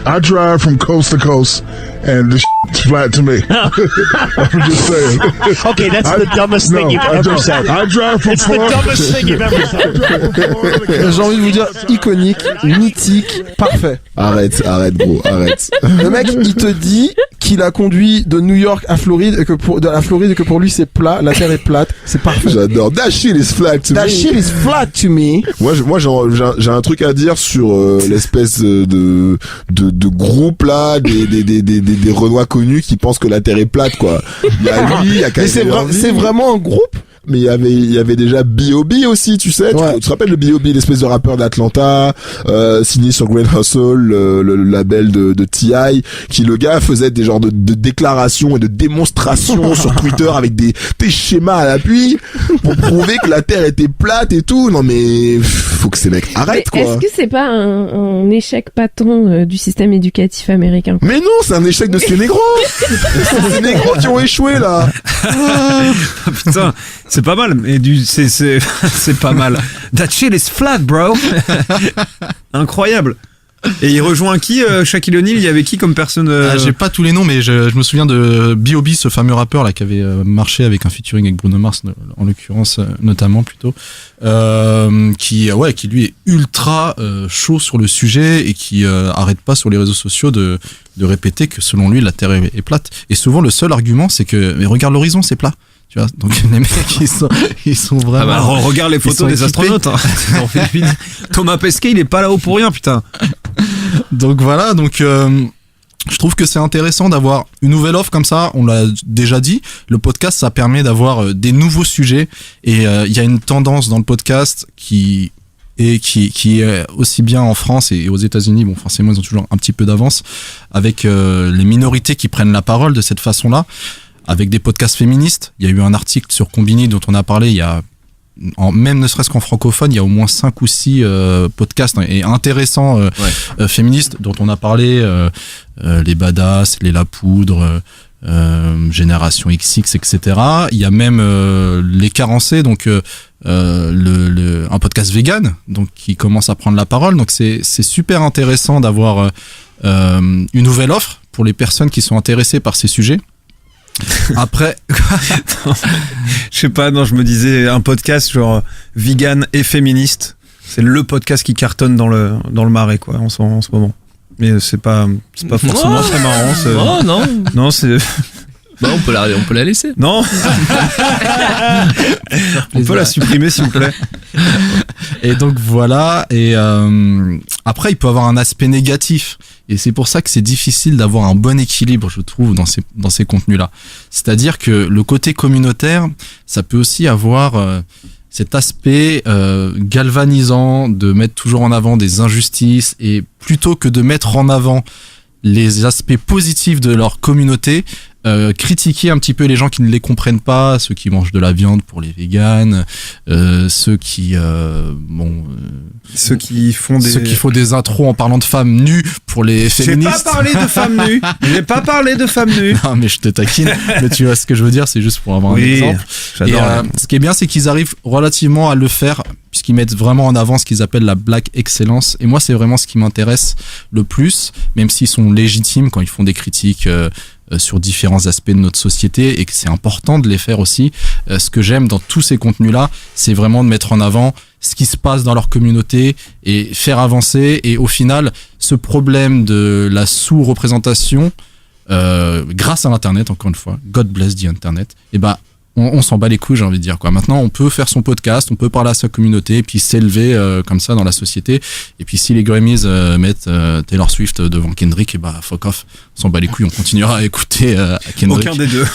I drive from coast to coast, and this is flat to me. I'm just saying. Okay, that's the dumbest thing you've ever said. I drive from It's the dumbest thing you've ever said. J'ai envie de vous dire iconique, mythique, parfait. Arrête, bro, arrête. Le mec, il te dit qu'il a conduit de New York à Floride et que pour lui c'est plat, la terre est plate, c'est parfait. J'adore. That shit is flat to That me. shit is flat to me. Moi, j'ai un truc à dire sur l'espèce de groupe là, des Renois connus qui pensent que la Terre est plate, quoi. Il y a lui, il y a Mais Kyrie c'est vraiment un groupe. Mais il y avait déjà B.O.B. aussi, tu sais. Ouais. Tu te rappelles de B.O.B., l'espèce de rappeur d'Atlanta, signé sur Great Hustle, le label de T.I., qui le gars faisait des genres de déclarations et de démonstrations sur Twitter avec des schémas à l'appui pour prouver que la Terre était plate et tout. Non mais faut que ces mecs arrêtent, quoi. Est-ce que c'est pas un échec patent du système éducatif américain? Mais non, c'est un échec de ces négros. C'est ces négros qui ont échoué là. Oh, putain, c'est pas mal, mais c'est pas mal. That shit is flat, bro. Incroyable. Et il rejoint qui, Shaquille O'Neal? Il y avait qui comme personne J'ai pas tous les noms, mais je me souviens de B.O.B, ce fameux rappeur là qui avait marché avec un featuring avec Bruno Mars, en l'occurrence notamment plutôt, qui lui est ultra chaud sur le sujet et qui arrête pas sur les réseaux sociaux de répéter que selon lui la Terre est plate. Et souvent le seul argument c'est que mais regarde l'horizon, c'est plat. Tu vois, donc les mecs ils sont vraiment. Regarde les photos des astronautes. Hein. Thomas Pesquet, il est pas là-haut pour rien, putain. Donc voilà, je trouve que c'est intéressant d'avoir une nouvelle offre comme ça. On l'a déjà dit. Le podcast, ça permet d'avoir des nouveaux sujets et il y a une tendance dans le podcast qui est aussi bien en France et aux États-Unis. Bon, forcément, ils ont toujours un petit peu d'avance avec les minorités qui prennent la parole de cette façon-là. Avec des podcasts féministes. Il y a eu un article sur Combini dont on a parlé il y a, même ne serait-ce qu'en francophone, il y a au moins 5 ou 6 podcasts et intéressants féministes dont on a parlé, les Badass, les La Poudre, Génération XX, etc. Il y a même les Carencés, donc un podcast vegan, donc qui commence à prendre la parole. Donc c'est super intéressant d'avoir une nouvelle offre pour les personnes qui sont intéressées par ces sujets. Après, je sais pas, non, je me disais un podcast genre vegan et féministe, c'est le podcast qui cartonne dans le Marais quoi en ce moment. Mais c'est pas forcément très marrant. Non, c'est. Bah, on peut la laisser. Non. On peut la supprimer s'il vous plaît. Et donc voilà. Et après, il peut avoir un aspect négatif. Et c'est pour ça que c'est difficile d'avoir un bon équilibre, je trouve, dans ces contenus-là. C'est-à-dire que le côté communautaire, ça peut aussi avoir cet aspect galvanisant de mettre toujours en avant des injustices et plutôt que de mettre en avant les aspects positifs de leur communauté, critiquer un petit peu les gens qui ne les comprennent pas, ceux qui mangent de la viande pour les véganes, ceux qui font des intros en parlant de femmes nues pour les féministes. J'ai pas parlé de femmes nues. Non, mais je te taquine. Mais tu vois ce que je veux dire, c'est juste pour avoir un exemple. J'adore. Ce qui est bien, c'est qu'ils arrivent relativement à le faire puisqu'ils mettent vraiment en avant ce qu'ils appellent la black excellence. Et moi, c'est vraiment ce qui m'intéresse le plus, même s'ils sont légitimes quand ils font des critiques sur différents aspects de notre société et que c'est important de les faire aussi. Ce que j'aime dans tous ces contenus-là, c'est vraiment de mettre en avant ce qui se passe dans leur communauté et faire avancer. Et au final, ce problème de la sous-représentation, grâce à l'Internet, encore une fois, God bless the Internet, et on s'en bat les couilles, j'ai envie de dire quoi. Maintenant, on peut faire son podcast, on peut parler à sa communauté, et puis s'élever comme ça dans la société. Et puis si les Grammys mettent Taylor Swift devant Kendrick, et fuck off, on s'en bat les couilles, on continuera à écouter Kendrick. Aucun des deux.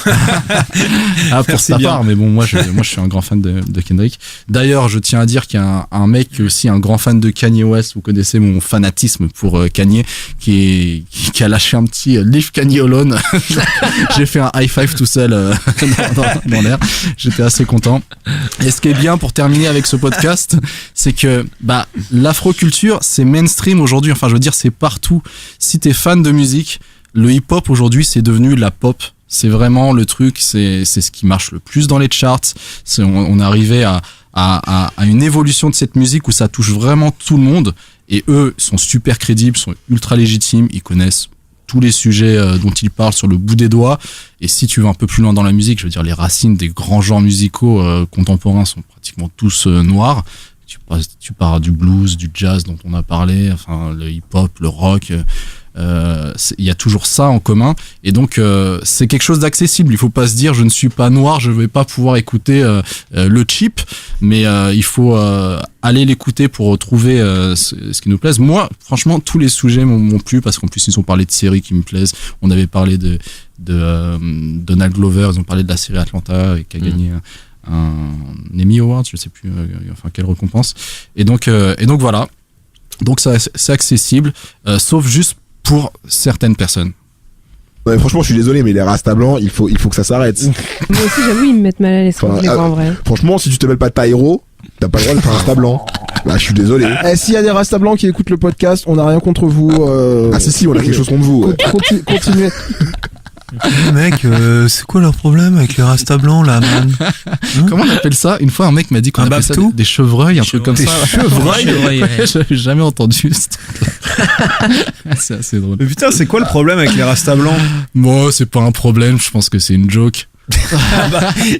Pour sa part, mais bon, moi je suis un grand fan de Kendrick. D'ailleurs, je tiens à dire qu'il y a un mec qui est aussi un grand fan de Kanye West. Vous connaissez mon fanatisme pour Kanye, qui a lâché un petit Leave Kanye Alone. J'ai fait un high five tout seul dans l'air. J'étais assez content. Et ce qui est bien pour terminer avec ce podcast, c'est que l'afroculture, c'est mainstream aujourd'hui. Enfin, je veux dire, c'est partout. Si t'es fan de musique, le hip-hop aujourd'hui, c'est devenu la pop. C'est vraiment le truc, c'est ce qui marche le plus dans les charts. On est arrivé à une évolution de cette musique où ça touche vraiment tout le monde. Et eux sont super crédibles, sont ultra légitimes, ils connaissent tous les sujets dont ils parlent sur le bout des doigts. Et si tu vas un peu plus loin dans la musique, je veux dire, les racines des grands genres musicaux contemporains sont pratiquement tous noirs. Tu pars du blues, du jazz dont on a parlé, enfin le hip-hop, le rock. Il y a toujours ça en commun. Et donc, c'est quelque chose d'accessible. Il faut pas se dire, je ne suis pas noir, je vais pas pouvoir écouter le cheap. Mais il faut aller l'écouter pour trouver ce qui nous plaise. Moi, franchement, tous les sujets m'ont plu parce qu'en plus, ils ont parlé de séries qui me plaisent. On avait parlé de Donald Glover, ils ont parlé de la série Atlanta qui a gagné un Emmy Award, je sais plus quelle récompense. Et donc voilà. Donc c'est accessible, sauf juste pour certaines personnes. Ouais, franchement, je suis désolé, mais les Rasta blancs, il faut que ça s'arrête. Moi aussi, j'avoue, ils me mettent mal à l'aise quand je les vois en vrai. Franchement, si tu t'appelles pas Taïro, t'as pas le droit de faire un Rasta blanc. Je suis désolé. S'il y a des Rasta blancs qui écoutent le podcast, on n'a rien contre vous. Si, on a quelque chose contre vous. Continuez. Mec, c'est quoi leur problème avec les rastas blancs là, man? Comment on appelle ça? Une fois, un mec m'a dit qu'on appelait ça des chevreuils, un truc comme ça. Des chevreuils? Ouais, j'avais jamais entendu ce truc-là. C'est assez drôle. Mais putain, c'est quoi le problème avec les rastas blancs? Bon, c'est pas un problème, je pense que c'est une joke.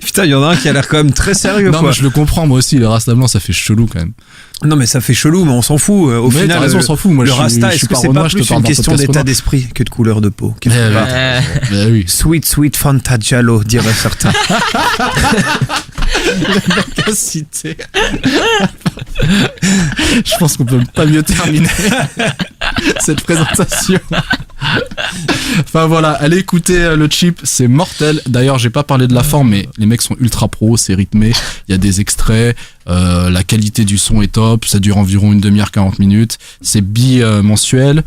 Putain, il y en a un qui a l'air quand même très sérieux. Non, quoi. mais je le comprends, moi aussi, les rastas blancs, ça fait chelou quand même. Non, mais ça fait chelou, mais on s'en fout. Au mais final, t'as raison, on s'en fout. Moi, le rasta, est-ce que c'est pas plus une question d'état d'esprit que de couleur de peau? Oui. Sweet, sweet Fanta Giallo, diraient certains. La cité. Je pense qu'on peut pas mieux terminer cette présentation. Enfin voilà, allez écouter le Chip, c'est mortel. D'ailleurs, j'ai pas parlé de la forme, mais les mecs sont ultra pro, c'est rythmé. Il y a des extraits, la qualité du son est top, ça dure environ une demi-heure, 40 minutes. C'est bimensuel.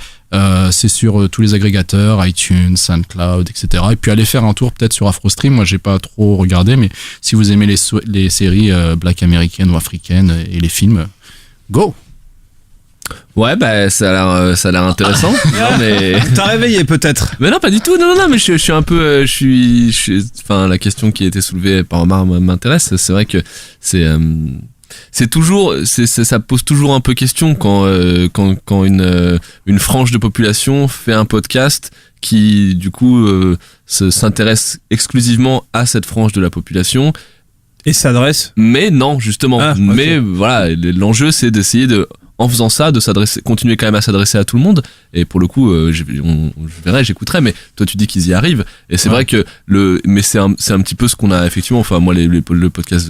C'est sur tous les agrégateurs, iTunes, SoundCloud, etc. Et puis allez faire un tour peut-être sur AfroStream. Moi, j'ai pas trop regardé, mais si vous aimez les séries black américaines ou africaines et les films, go! Ouais, bah ça a l'air intéressant. Non, mais t'as réveillé peut-être. Mais non, pas du tout. Non, mais je suis un peu, enfin, la question qui a été soulevée par Omar m'intéresse. C'est vrai que c'est toujours, ça pose toujours un peu question quand une frange de population fait un podcast qui du coup s'intéresse exclusivement à cette frange de la population et s'adresse. Mais non, justement. Ah, okay. Mais voilà, l'enjeu c'est d'essayer en faisant ça, de continuer quand même à s'adresser à tout le monde. Et pour le coup, je verrai, j'écouterai. Mais toi, tu dis qu'ils y arrivent. Et c'est vrai que mais c'est un petit peu ce qu'on a effectivement. Enfin, moi, les podcasts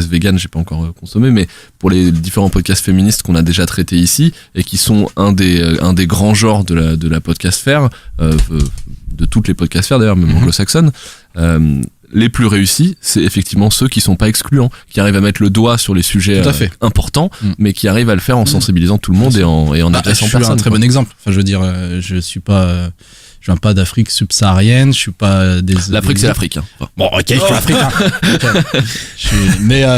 vegan, j'ai pas encore consommé, mais pour les différents podcasts féministes qu'on a déjà traités ici et qui sont un des grands genres de la podcastphère, de toutes les podcastphères d'ailleurs, même anglo-saxonnes. Les plus réussis, c'est effectivement ceux qui sont pas excluants, qui arrivent à mettre le doigt sur les sujets importants, mais qui arrivent à le faire en sensibilisant tout le monde et en agressant personne. Je suis un très bon exemple. Enfin, je veux dire, je viens pas d'Afrique subsaharienne, je suis pas des... L'Afrique, c'est l'Afrique. Hein. Enfin. Bon, ok, je suis africain. Okay.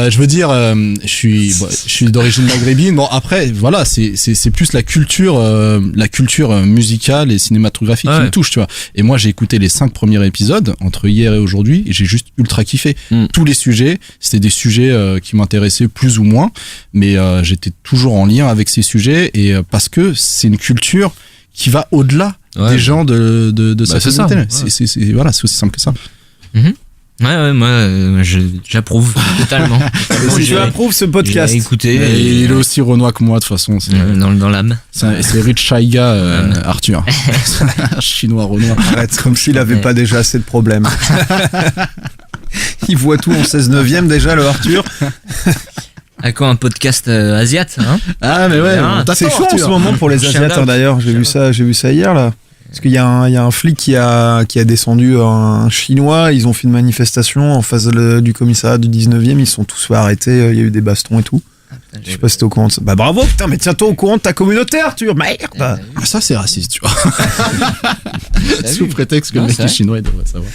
Je veux dire, je suis d'origine maghrébine. Bon, après, voilà, c'est plus la culture musicale et cinématographique qui me touche, tu vois. Et moi, j'ai écouté les 5 premiers épisodes, entre hier et aujourd'hui, et j'ai juste ultra kiffé. Tous les sujets, c'était des sujets qui m'intéressaient plus ou moins, mais j'étais toujours en lien avec ces sujets, et parce que c'est une culture qui va au-delà des gens de sa communauté. Voilà, c'est aussi simple que ça. Ouais, moi, j'approuve totalement. Tu approuves ce podcast. Écoutez, il est aussi renois que moi, de toute façon. Dans l'âme. C'est Rich Chaiga, Arthur. Chinois renois. Arrête, comme s'il avait pas déjà assez de problèmes. Il voit tout en 16/9 déjà, le Arthur. À quoi un podcast asiate, hein? Ah, mais ouais, c'est chaud en ce moment pour les Asiates, hein, d'ailleurs. J'ai vu ça hier, là. Parce qu'il y a un flic qui a descendu un Chinois, ils ont fait une manifestation en face du commissariat du 19e, ils sont tous fait arrêter, il y a eu des bastons et tout. Je sais pas si t'es au courant de ça. Bah bravo, putain, mais tiens-toi au courant de ta communauté, Arthur, merde. Ça, c'est raciste, tu vois. Sous prétexte que le mec est chinois, il devrait savoir.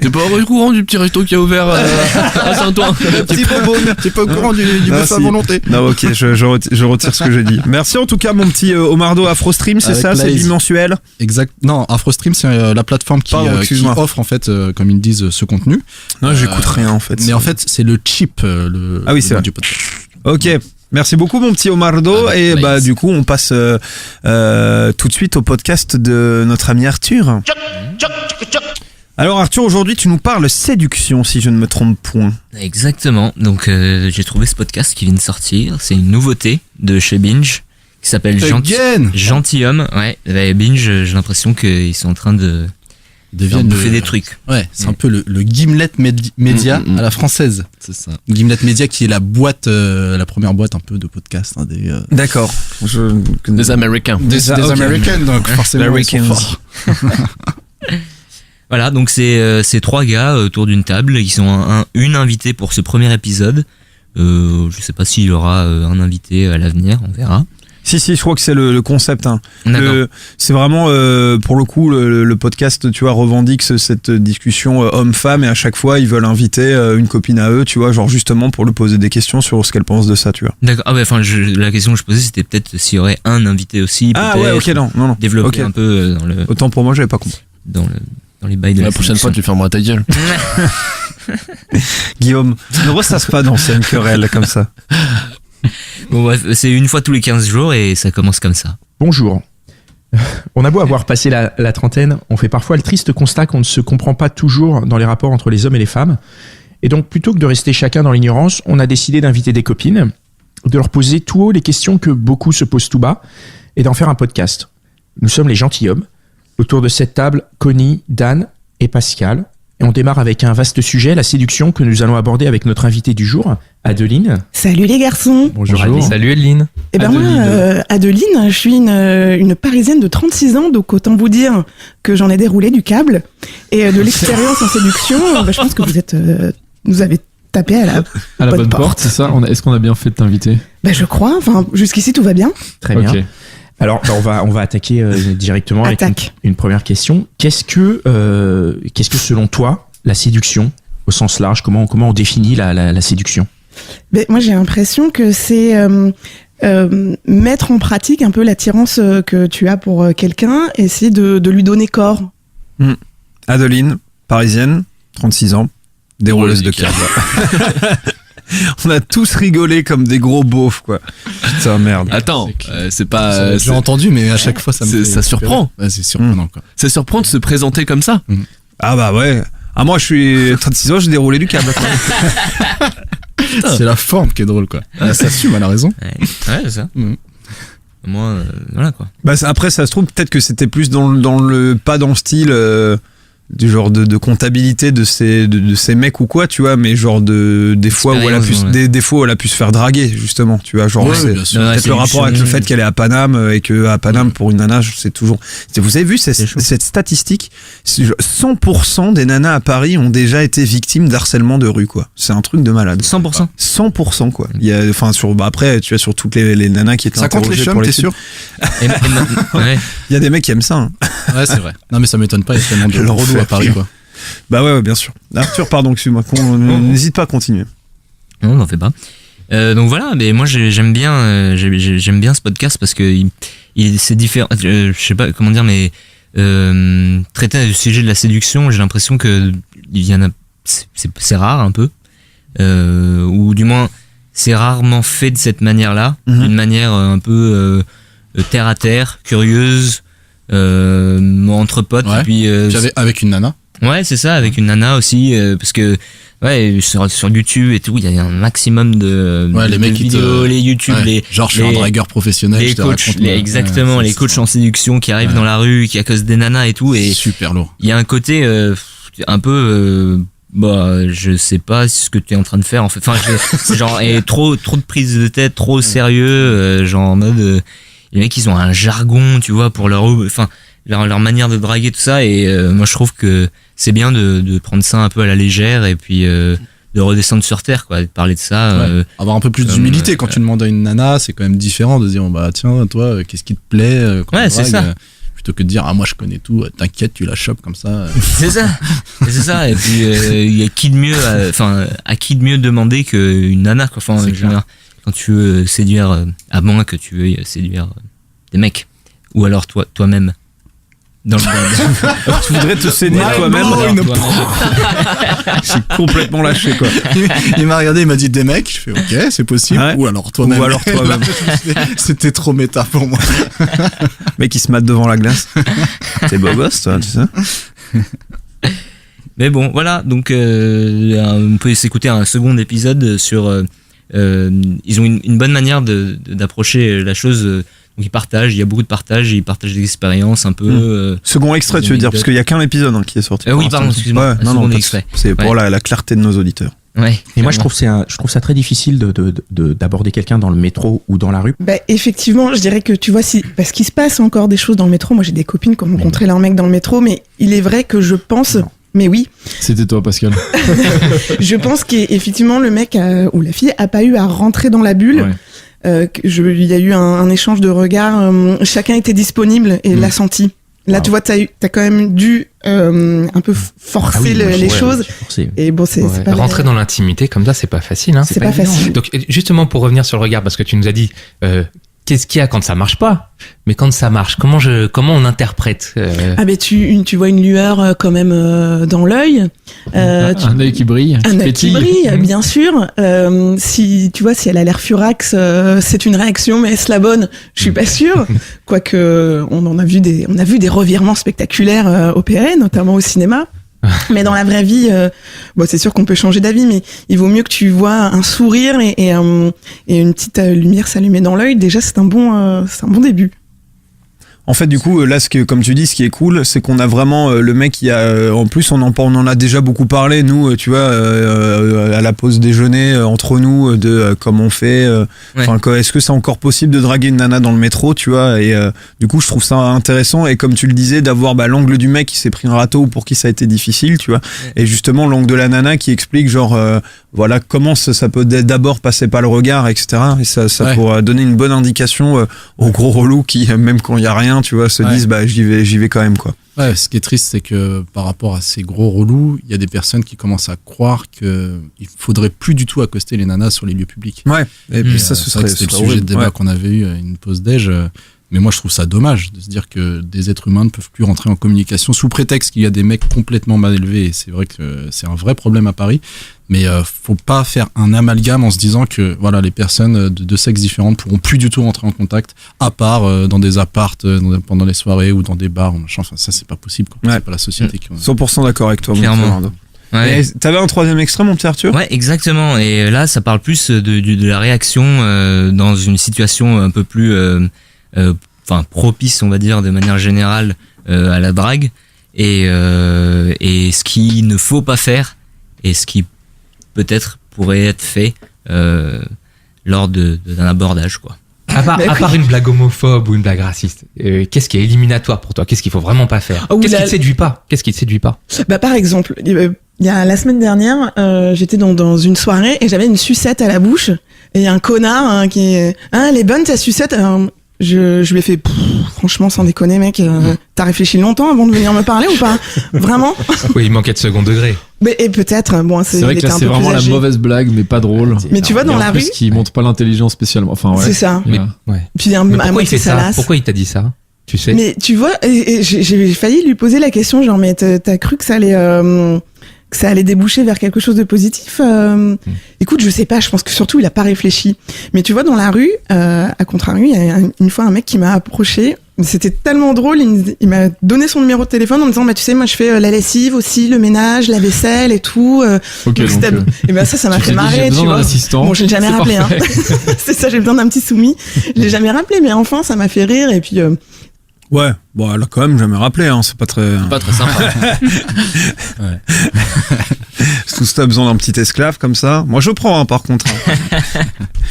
T'es pas au courant du petit resto qui a ouvert à Saint-Ouen? T'es pas au courant du bœuf à volonté. Non, ok, je retire ce que j'ai dit. Merci en tout cas, mon petit Omardo. AfroStream, c'est ça, c'est bimensuel? Exact. Non, AfroStream, c'est la plateforme qui offre, en fait, comme ils disent, ce contenu. Non, j'écoute rien, en fait. Mais en fait, c'est le Chip, ah oui, c'est vrai. Du podcast. Ok, merci beaucoup mon petit Omardo. Et bah du coup on passe tout de suite au podcast de notre ami Arthur. Alors Arthur, aujourd'hui tu nous parles séduction si je ne me trompe point. Exactement, donc j'ai trouvé ce podcast qui vient de sortir, c'est une nouveauté de chez Binge qui s'appelle Gentilhomme. Ouais, Binge, j'ai l'impression qu'ils sont en train de bouffer des trucs. Ouais, c'est un peu le Gimlet Média à la française. C'est ça. Gimlet Média qui est la boîte, la première boîte un peu de podcast. Hein, D'accord. Des Américains. Des Américains, donc forcément ils sont forts. Voilà, donc c'est 3 gars autour d'une table. Ils sont une invitée pour ce premier épisode. Je sais pas s'il y aura un invité à l'avenir, on verra. Si, je crois que c'est le concept. Hein. C'est vraiment, pour le coup, le podcast, tu vois, revendique cette discussion homme-femme et à chaque fois, ils veulent inviter une copine à eux, tu vois, genre justement pour lui poser des questions sur ce qu'elle pense de ça, tu vois. D'accord. Ah ouais, enfin, la question que je posais, c'était peut-être s'il y aurait un invité aussi. Ah ouais, ok, non. Développer un peu dans le... Autant pour moi, j'avais pas compris. Dans le dans les bails de La prochaine fois, tu fermeras ta gueule. Guillaume, ne ressasse pas dans une querelle comme ça. Bon, bref, c'est une fois tous les 15 jours et ça commence comme ça. Bonjour. On a beau avoir passé la trentaine, on fait parfois le triste constat qu'on ne se comprend pas toujours dans les rapports entre les hommes et les femmes. Et donc, plutôt que de rester chacun dans l'ignorance, on a décidé d'inviter des copines, de leur poser tout haut les questions que beaucoup se posent tout bas, et d'en faire un podcast. Nous sommes les gentilshommes. Autour de cette table, Connie, Dan et Pascal. Et on démarre avec un vaste sujet, la séduction, que nous allons aborder avec notre invitée du jour, Adeline. Salut les garçons. Bonjour Adeline. Salut Adeline. Eh ben moi, Adeline, je suis une Parisienne de 36 ans, donc autant vous dire que j'en ai déroulé du câble. Et de l'expérience en séduction, je pense que vous avez tapé à la bonne porte. C'est ça. Est-ce qu'on a bien fait de t'inviter? Je crois. Enfin, jusqu'ici tout va bien. Très bien. Okay. Alors, on va attaquer directement avec une première question. Qu'est-ce que selon toi, la séduction, au sens large, comment on définit la séduction? Moi, j'ai l'impression que c'est mettre en pratique un peu l'attirance que tu as pour quelqu'un, essayer de lui donner corps. Adeline, parisienne, 36 ans, dérouleuse de câble. On a tous rigolé comme des gros beaufs, quoi. Putain, merde. Attends, c'est pas... J'ai entendu, mais à chaque fois, ça surprend. Ouais, c'est surprenant, quoi. Ça surprend de se présenter comme ça. Ah bah ouais. Ah, moi, je suis 36 ans, j'ai déroulé du câble. C'est la forme qui est drôle, quoi. Elle s'assume, elle a raison. Ouais, c'est ça. Moi, voilà, quoi. Bah, après, ça se trouve, peut-être que c'était plus pas dans le style... du genre de comptabilité de ces mecs ou quoi, tu vois, mais genre des fois où elle a pu des fois où elle a pu se faire draguer, justement, tu vois, genre c'est peut-être le rapport avec le fait qu'elle est à Paname et que à Paname pour une nana c'est toujours... Vous avez vu cette statistique, 100% des nanas à Paris ont déjà été victimes d'harcèlement de rue, quoi. C'est un truc de malade. 100% quoi. Il y a après tu vois, sur toutes les nanas qui étaient ça compte les chums, t'es sûr? Il y a des mecs qui aiment ça, hein. Ouais, c'est vrai. Non mais ça m'étonne pas, il y a tellement de relou à Paris, quoi. Bah ouais, bien sûr. Arthur, pardon, excuse-moi, n'hésite pas à continuer. Non, n'en fais pas. Donc voilà, mais moi j'aime bien ce podcast parce que c'est différent. Je sais pas comment dire, mais traiter le sujet de la séduction, j'ai l'impression que il y en a, c'est rare un peu, ou du moins c'est rarement fait de cette manière-là, d'une manière un peu terre à terre, curieuse. Entre potes, ouais. Et puis avec une nana. Ouais, c'est ça, avec une nana aussi, parce que ouais, sur YouTube et tout, il y a un maximum de les mecs vidéos, les YouTube, genre je suis un dragueur professionnel, les coachs, exactement, les coachs en séduction qui arrivent dans la rue, qui accostent des nanas et tout, et super lourd. Il y a un côté un peu je sais pas ce que tu es en train de faire en fait. Enfin, c'est genre trop de prise de tête, trop sérieux, genre en mode les mecs ils ont un jargon, tu vois, pour leur manière de draguer, tout ça, et moi je trouve que c'est bien de prendre ça un peu à la légère et puis de redescendre sur terre, quoi, de parler de ça. Avoir un peu plus d'humilité quand tu demandes à une nana, c'est quand même différent de dire tiens, toi, qu'est-ce qui te plaît quand ouais, c'est ça. Plutôt que de dire moi je connais tout, t'inquiète, tu la chopes comme ça. C'est ça. Et puis il y a qui de mieux, à qui de mieux demander qu'une nana, quoi. Enfin, quand tu veux séduire, à moins que tu veuilles séduire des mecs, ou alors toi-même. Tu voudrais te séduire toi-même? J'ai complètement lâché, quoi. Il m'a regardé, il m'a dit des mecs, je fais ok, c'est possible, ouais. Ou alors toi-même. C'était trop méta pour moi. Mec, il se mate devant la glace. T'es beau gosse, toi, tu sais. Mais bon, voilà, donc on peut s'écouter un second épisode sur... ils ont une bonne manière d'approcher la chose. Donc ils partagent, il y a beaucoup de partages, ils partagent des expériences un peu. Second extrait, tu veux dire, parce qu'il y a qu'un épisode qui est sorti. Oui, pardon, excuse-moi. Ouais, non, extrait. C'est pour la clarté de nos auditeurs. Ouais. Et moi, je trouve ça très difficile d'aborder quelqu'un dans le métro ou dans la rue. Effectivement, je dirais que tu vois, parce qu'il se passe encore des choses dans le métro. Moi, j'ai des copines qui ont rencontré leur mec dans le métro, mais il est vrai que je pense. Non. Mais oui. C'était toi, Pascal. Je pense qu'effectivement, le mec ou la fille a pas eu à rentrer dans la bulle. Ouais. Il y a eu un échange de regards, chacun était disponible et l'a senti. Là, tu vois, t'as quand même dû un peu forcer les choses. Et bon, c'est pas rentrer dans l'intimité comme ça, c'est pas facile. Hein. C'est pas facile. Donc, justement, pour revenir sur le regard, parce que tu nous as dit qu'est-ce qu'il y a quand ça marche pas? Mais quand ça marche, comment on interprète Ah ben tu vois une lueur quand même dans l'œil. Un œil qui brille. Un œil qui brille, bien sûr. Si tu vois, si elle a l'air furax, c'est une réaction, mais est-ce la bonne? Je suis pas sûre. Quoique on a vu des revirements spectaculaires opérés, notamment au cinéma. Mais dans la vraie vie, bon, c'est sûr qu'on peut changer d'avis, mais il vaut mieux que tu vois un sourire et une petite lumière s'allumer dans l'œil. Déjà, c'est un bon début. En fait, du coup, là, comme tu dis, ce qui est cool, c'est qu'on a vraiment le mec qui a. En plus, on en a déjà beaucoup parlé, nous, tu vois, à la pause déjeuner, entre nous, de comment on fait. Enfin, est-ce que c'est encore possible de draguer une nana dans le métro, tu vois? Et du coup, je trouve ça intéressant. Et comme tu le disais, d'avoir l'angle du mec qui s'est pris un râteau ou pour qui ça a été difficile, tu vois. Et justement, l'angle de la nana qui explique, genre, voilà, comment ça peut d'abord passer par le regard, etc. Et ça pourra donner une bonne indication aux gros relous qui, même quand il y a rien, tu vois, se disent bah j'y vais quand même, quoi. Ouais, ce qui est triste, c'est que par rapport à ces gros relous, il y a des personnes qui commencent à croire que il faudrait plus du tout accoster les nanas sur les lieux publics. Ouais. Et puis ça, ce serait c'était le sujet de débat qu'on avait eu à une pause déj. Mais moi, je trouve ça dommage de se dire que des êtres humains ne peuvent plus rentrer en communication sous prétexte qu'il y a des mecs complètement mal élevés. Et c'est vrai que c'est un vrai problème à Paris. Mais faut pas faire un amalgame en se disant que voilà, les personnes de sexes différents pourront plus du tout rentrer en contact, à part dans des appartes, pendant les soirées ou dans des bars. Enfin, ça, c'est pas possible, quoi. C'est pas la société qui... 100% d'accord avec toi, clairement. Ouais. T'avais un troisième extrait, mon petit Arthur? Ouais, exactement. Et là, ça parle plus de la réaction dans une situation un peu plus propice, on va dire, de manière générale à la drague, et ce qu'il ne faut pas faire, et ce qui peut-être pourrait être fait lors d'un abordage, quoi. À part une blague homophobe ou une blague raciste, qu'est-ce qui est éliminatoire pour toi? Qu'est-ce qu'il faut vraiment pas faire? Qu'est-ce qui te séduit pas? Qu'est-ce qui te séduit pas? Bah, par exemple, il y a la semaine dernière, j'étais dans une soirée et j'avais une sucette à la bouche, et il y a un connard qui est elle est bonne ta sucette. Je lui ai fait franchement, sans déconner, mec, t'as réfléchi longtemps avant de venir me parler ou pas? Vraiment? Oui, il manquait de second degré. Mais, et peut-être, bon, c'est vrai que là, c'est vraiment la mauvaise blague, mais pas drôle. Mais tu vois, dans la rue, qui montre pas l'intelligence spécialement. Enfin, ouais. C'est ça. Mais puis mais pourquoi il fait ça? Pourquoi il t'a dit ça? Tu sais? Mais tu vois, et j'ai failli lui poser la question, genre, mais t'as cru que ça allait déboucher vers quelque chose de positif? Écoute, je sais pas, je pense que surtout il a pas réfléchi. Mais tu vois, dans la rue, à contrario, il y a une fois un mec qui m'a approché. C'était tellement drôle, il m'a donné son numéro de téléphone en me disant, bah tu sais, moi je fais la lessive aussi, le ménage, la vaisselle et tout. Et ben ça m'a fait marrer, tu vois. Bon, j'ai jamais rappelé, hein. C'est ça, j'ai besoin d'un petit soumis. Je l'ai jamais rappelé, mais enfin ça m'a fait rire, et puis ouais, bon, elle a quand même jamais rappelé, hein, c'est pas très sympa. Tout ça a besoin d'un petit esclave comme ça. Moi, je prends, hein, par contre.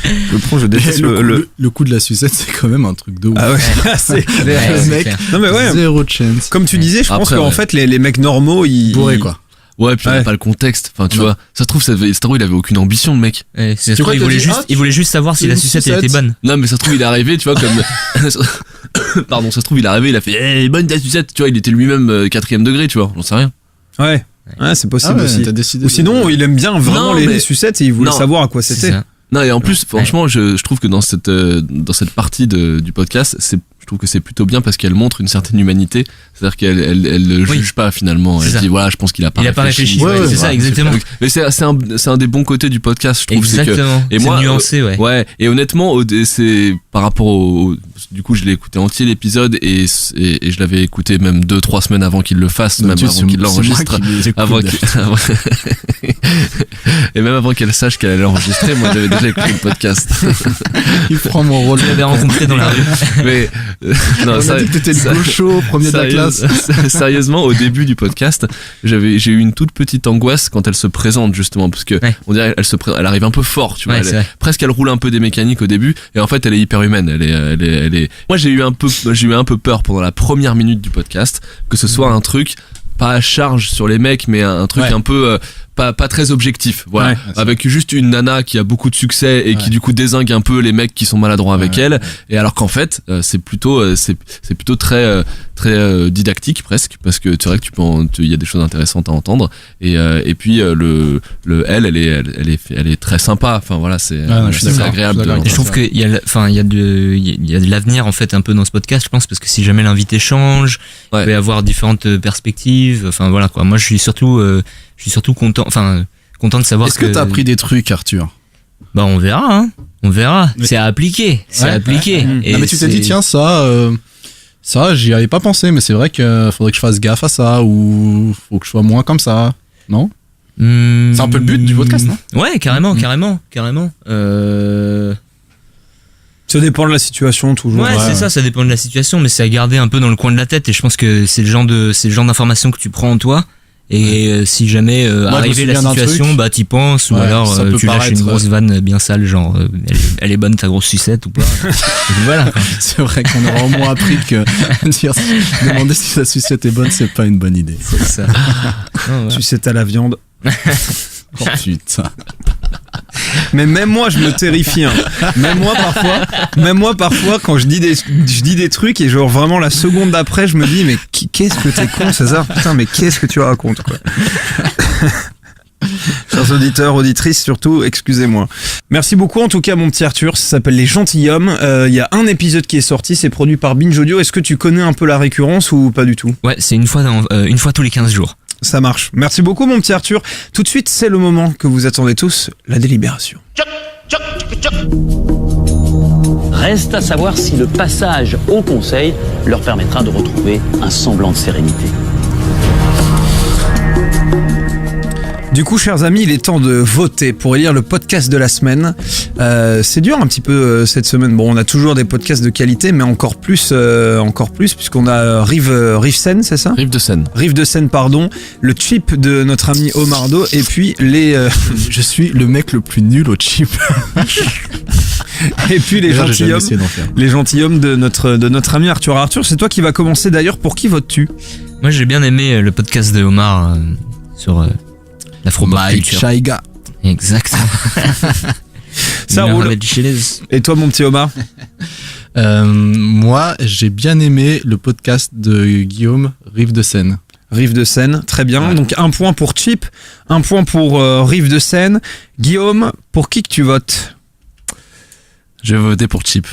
Je déteste le coup de la sucette, c'est quand même un truc de ouf. Ah ouais, c'est clair. Le mec, non mais ouais. Zéro chance. Comme tu disais, je pense qu'en fait, les mecs normaux, ils bourrés, quoi. Ouais, puis on n'a pas le contexte. Enfin, tu vois, ça se trouve, il avait aucune ambition, le mec. Il voulait juste savoir si la sucette était bonne. Non, mais ça se trouve, il est arrivé, tu vois, comme. Pardon, ça se trouve, il est arrivé, il a fait, hey, bonne ta sucette, tu vois, il était lui-même 4ème degré, tu vois, j'en sais rien. Ouais, c'est possible aussi. Ou sinon, il aime bien vraiment les sucettes et il voulait savoir à quoi c'était. Non, et en plus, franchement, je trouve que dans cette partie du podcast, je trouve que c'est plutôt bien parce qu'elle montre une certaine humanité. C'est-à-dire qu'elle ne juge pas finalement. Elle dit voilà, je pense qu'il a pas réfléchi. Ouais, c'est ça, exactement. Mais c'est un des bons côtés du podcast, je trouve. Exactement. Et moi, nuancé, ouais. Ouais. Et honnêtement, c'est par rapport du coup, je l'ai écouté entier l'épisode et je l'avais écouté même 2-3 semaines avant qu'il le fasse, même avant qu'il l'enregistre. Et même avant qu'elle sache qu'elle allait l'enregistrer, moi j'avais déjà écouté le podcast. Il prend mon rôle. Je l'avais rencontré dans la rue. Mais non, on a dit que t'étais le gaucho, premier de la classe. Sérieusement, au début du podcast, j'ai eu une toute petite angoisse quand elle se présente justement, parce que on dirait elle arrive un peu fort, tu vois. Presque elle roule un peu des mécaniques au début, et en fait elle est hyper humaine. Elle est. Moi j'ai eu un peu peur pendant la première minute du podcast que ce soit un truc pas à charge sur les mecs, mais un truc un peu pas très objectif, voilà, avec juste une nana qui a beaucoup de succès et qui du coup dézingue un peu les mecs qui sont maladroits avec elle, et alors qu'en fait c'est plutôt très très didactique presque, parce que c'est vrai que il y a des choses intéressantes à entendre. Et puis elle est très sympa. Enfin voilà, c'est agréable. Et je trouve qu'il y a de l'avenir en fait un peu dans ce podcast, je pense, parce que si jamais l'invité change, il peut y avoir différentes perspectives. Enfin voilà quoi. Moi je suis surtout content de savoir. Est-ce que t'as appris des trucs, Arthur? Bah on verra. C'est à appliquer. Et non, mais tu t'es dit tiens ça j'y avais pas pensé, mais c'est vrai que faudrait que je fasse gaffe à ça, ou faut que je sois moins comme ça, non? C'est un peu le but du podcast, non? Ouais, carrément. Ça dépend de la situation, toujours. Ouais, c'est ça dépend de la situation, mais c'est à garder un peu dans le coin de la tête, et je pense que c'est le genre d'information que tu prends en toi. Et si jamais arrivé la situation, bah t'y penses, ou alors tu lâches une grosse vanne bien sale, genre elle est bonne ta grosse sucette ou pas. Voilà. C'est vrai qu'on aura au moins appris que demander si sa sucette est bonne, c'est pas une bonne idée. C'est ça. Sucette à la viande. Oh putain. Mais même moi je me terrifie, hein. Même moi parfois quand je dis des trucs, et genre vraiment la seconde d'après je me dis mais qu'est-ce que t'es con César, putain, mais qu'est-ce que tu racontes quoi. Chers auditeurs, auditrices surtout, excusez-moi. Merci beaucoup en tout cas mon petit Arthur, ça s'appelle Les Gentilshommes. Il y a un épisode qui est sorti, c'est produit par Binge Audio. Est-ce que tu connais un peu la récurrence ou pas du tout? Ouais, c'est une fois tous les 15 jours. Ça marche. Merci beaucoup mon petit Arthur. Tout de suite, c'est le moment que vous attendez tous, la délibération. Reste à savoir si le passage au Conseil leur permettra de retrouver un semblant de sérénité. Du coup, chers amis, il est temps de voter pour élire le podcast de la semaine. C'est dur un petit peu cette semaine. Bon, on a toujours des podcasts de qualité, mais encore plus, puisqu'on a Rive Seine, c'est ça ? Rive de Seine, pardon. Le chip de notre ami Omardo, et puis les... Je suis le mec le plus nul au chip. Et puis les gentilshommes de notre ami Arthur. Arthur, c'est toi qui va commencer d'ailleurs. Pour qui votes-tu ? Moi, j'ai bien aimé le podcast de Omar sur... l'afro-pop culture. Chaiga. Exactement. Ça roule. Et toi, mon petit Omar? Moi, j'ai bien aimé le podcast de Guillaume, Rive de Seine. Rive de Seine, très bien. Ouais. Donc 1 point pour Chip, 1 point pour Rive de Seine. Guillaume, pour qui que tu votes? Je vais voter pour Chip.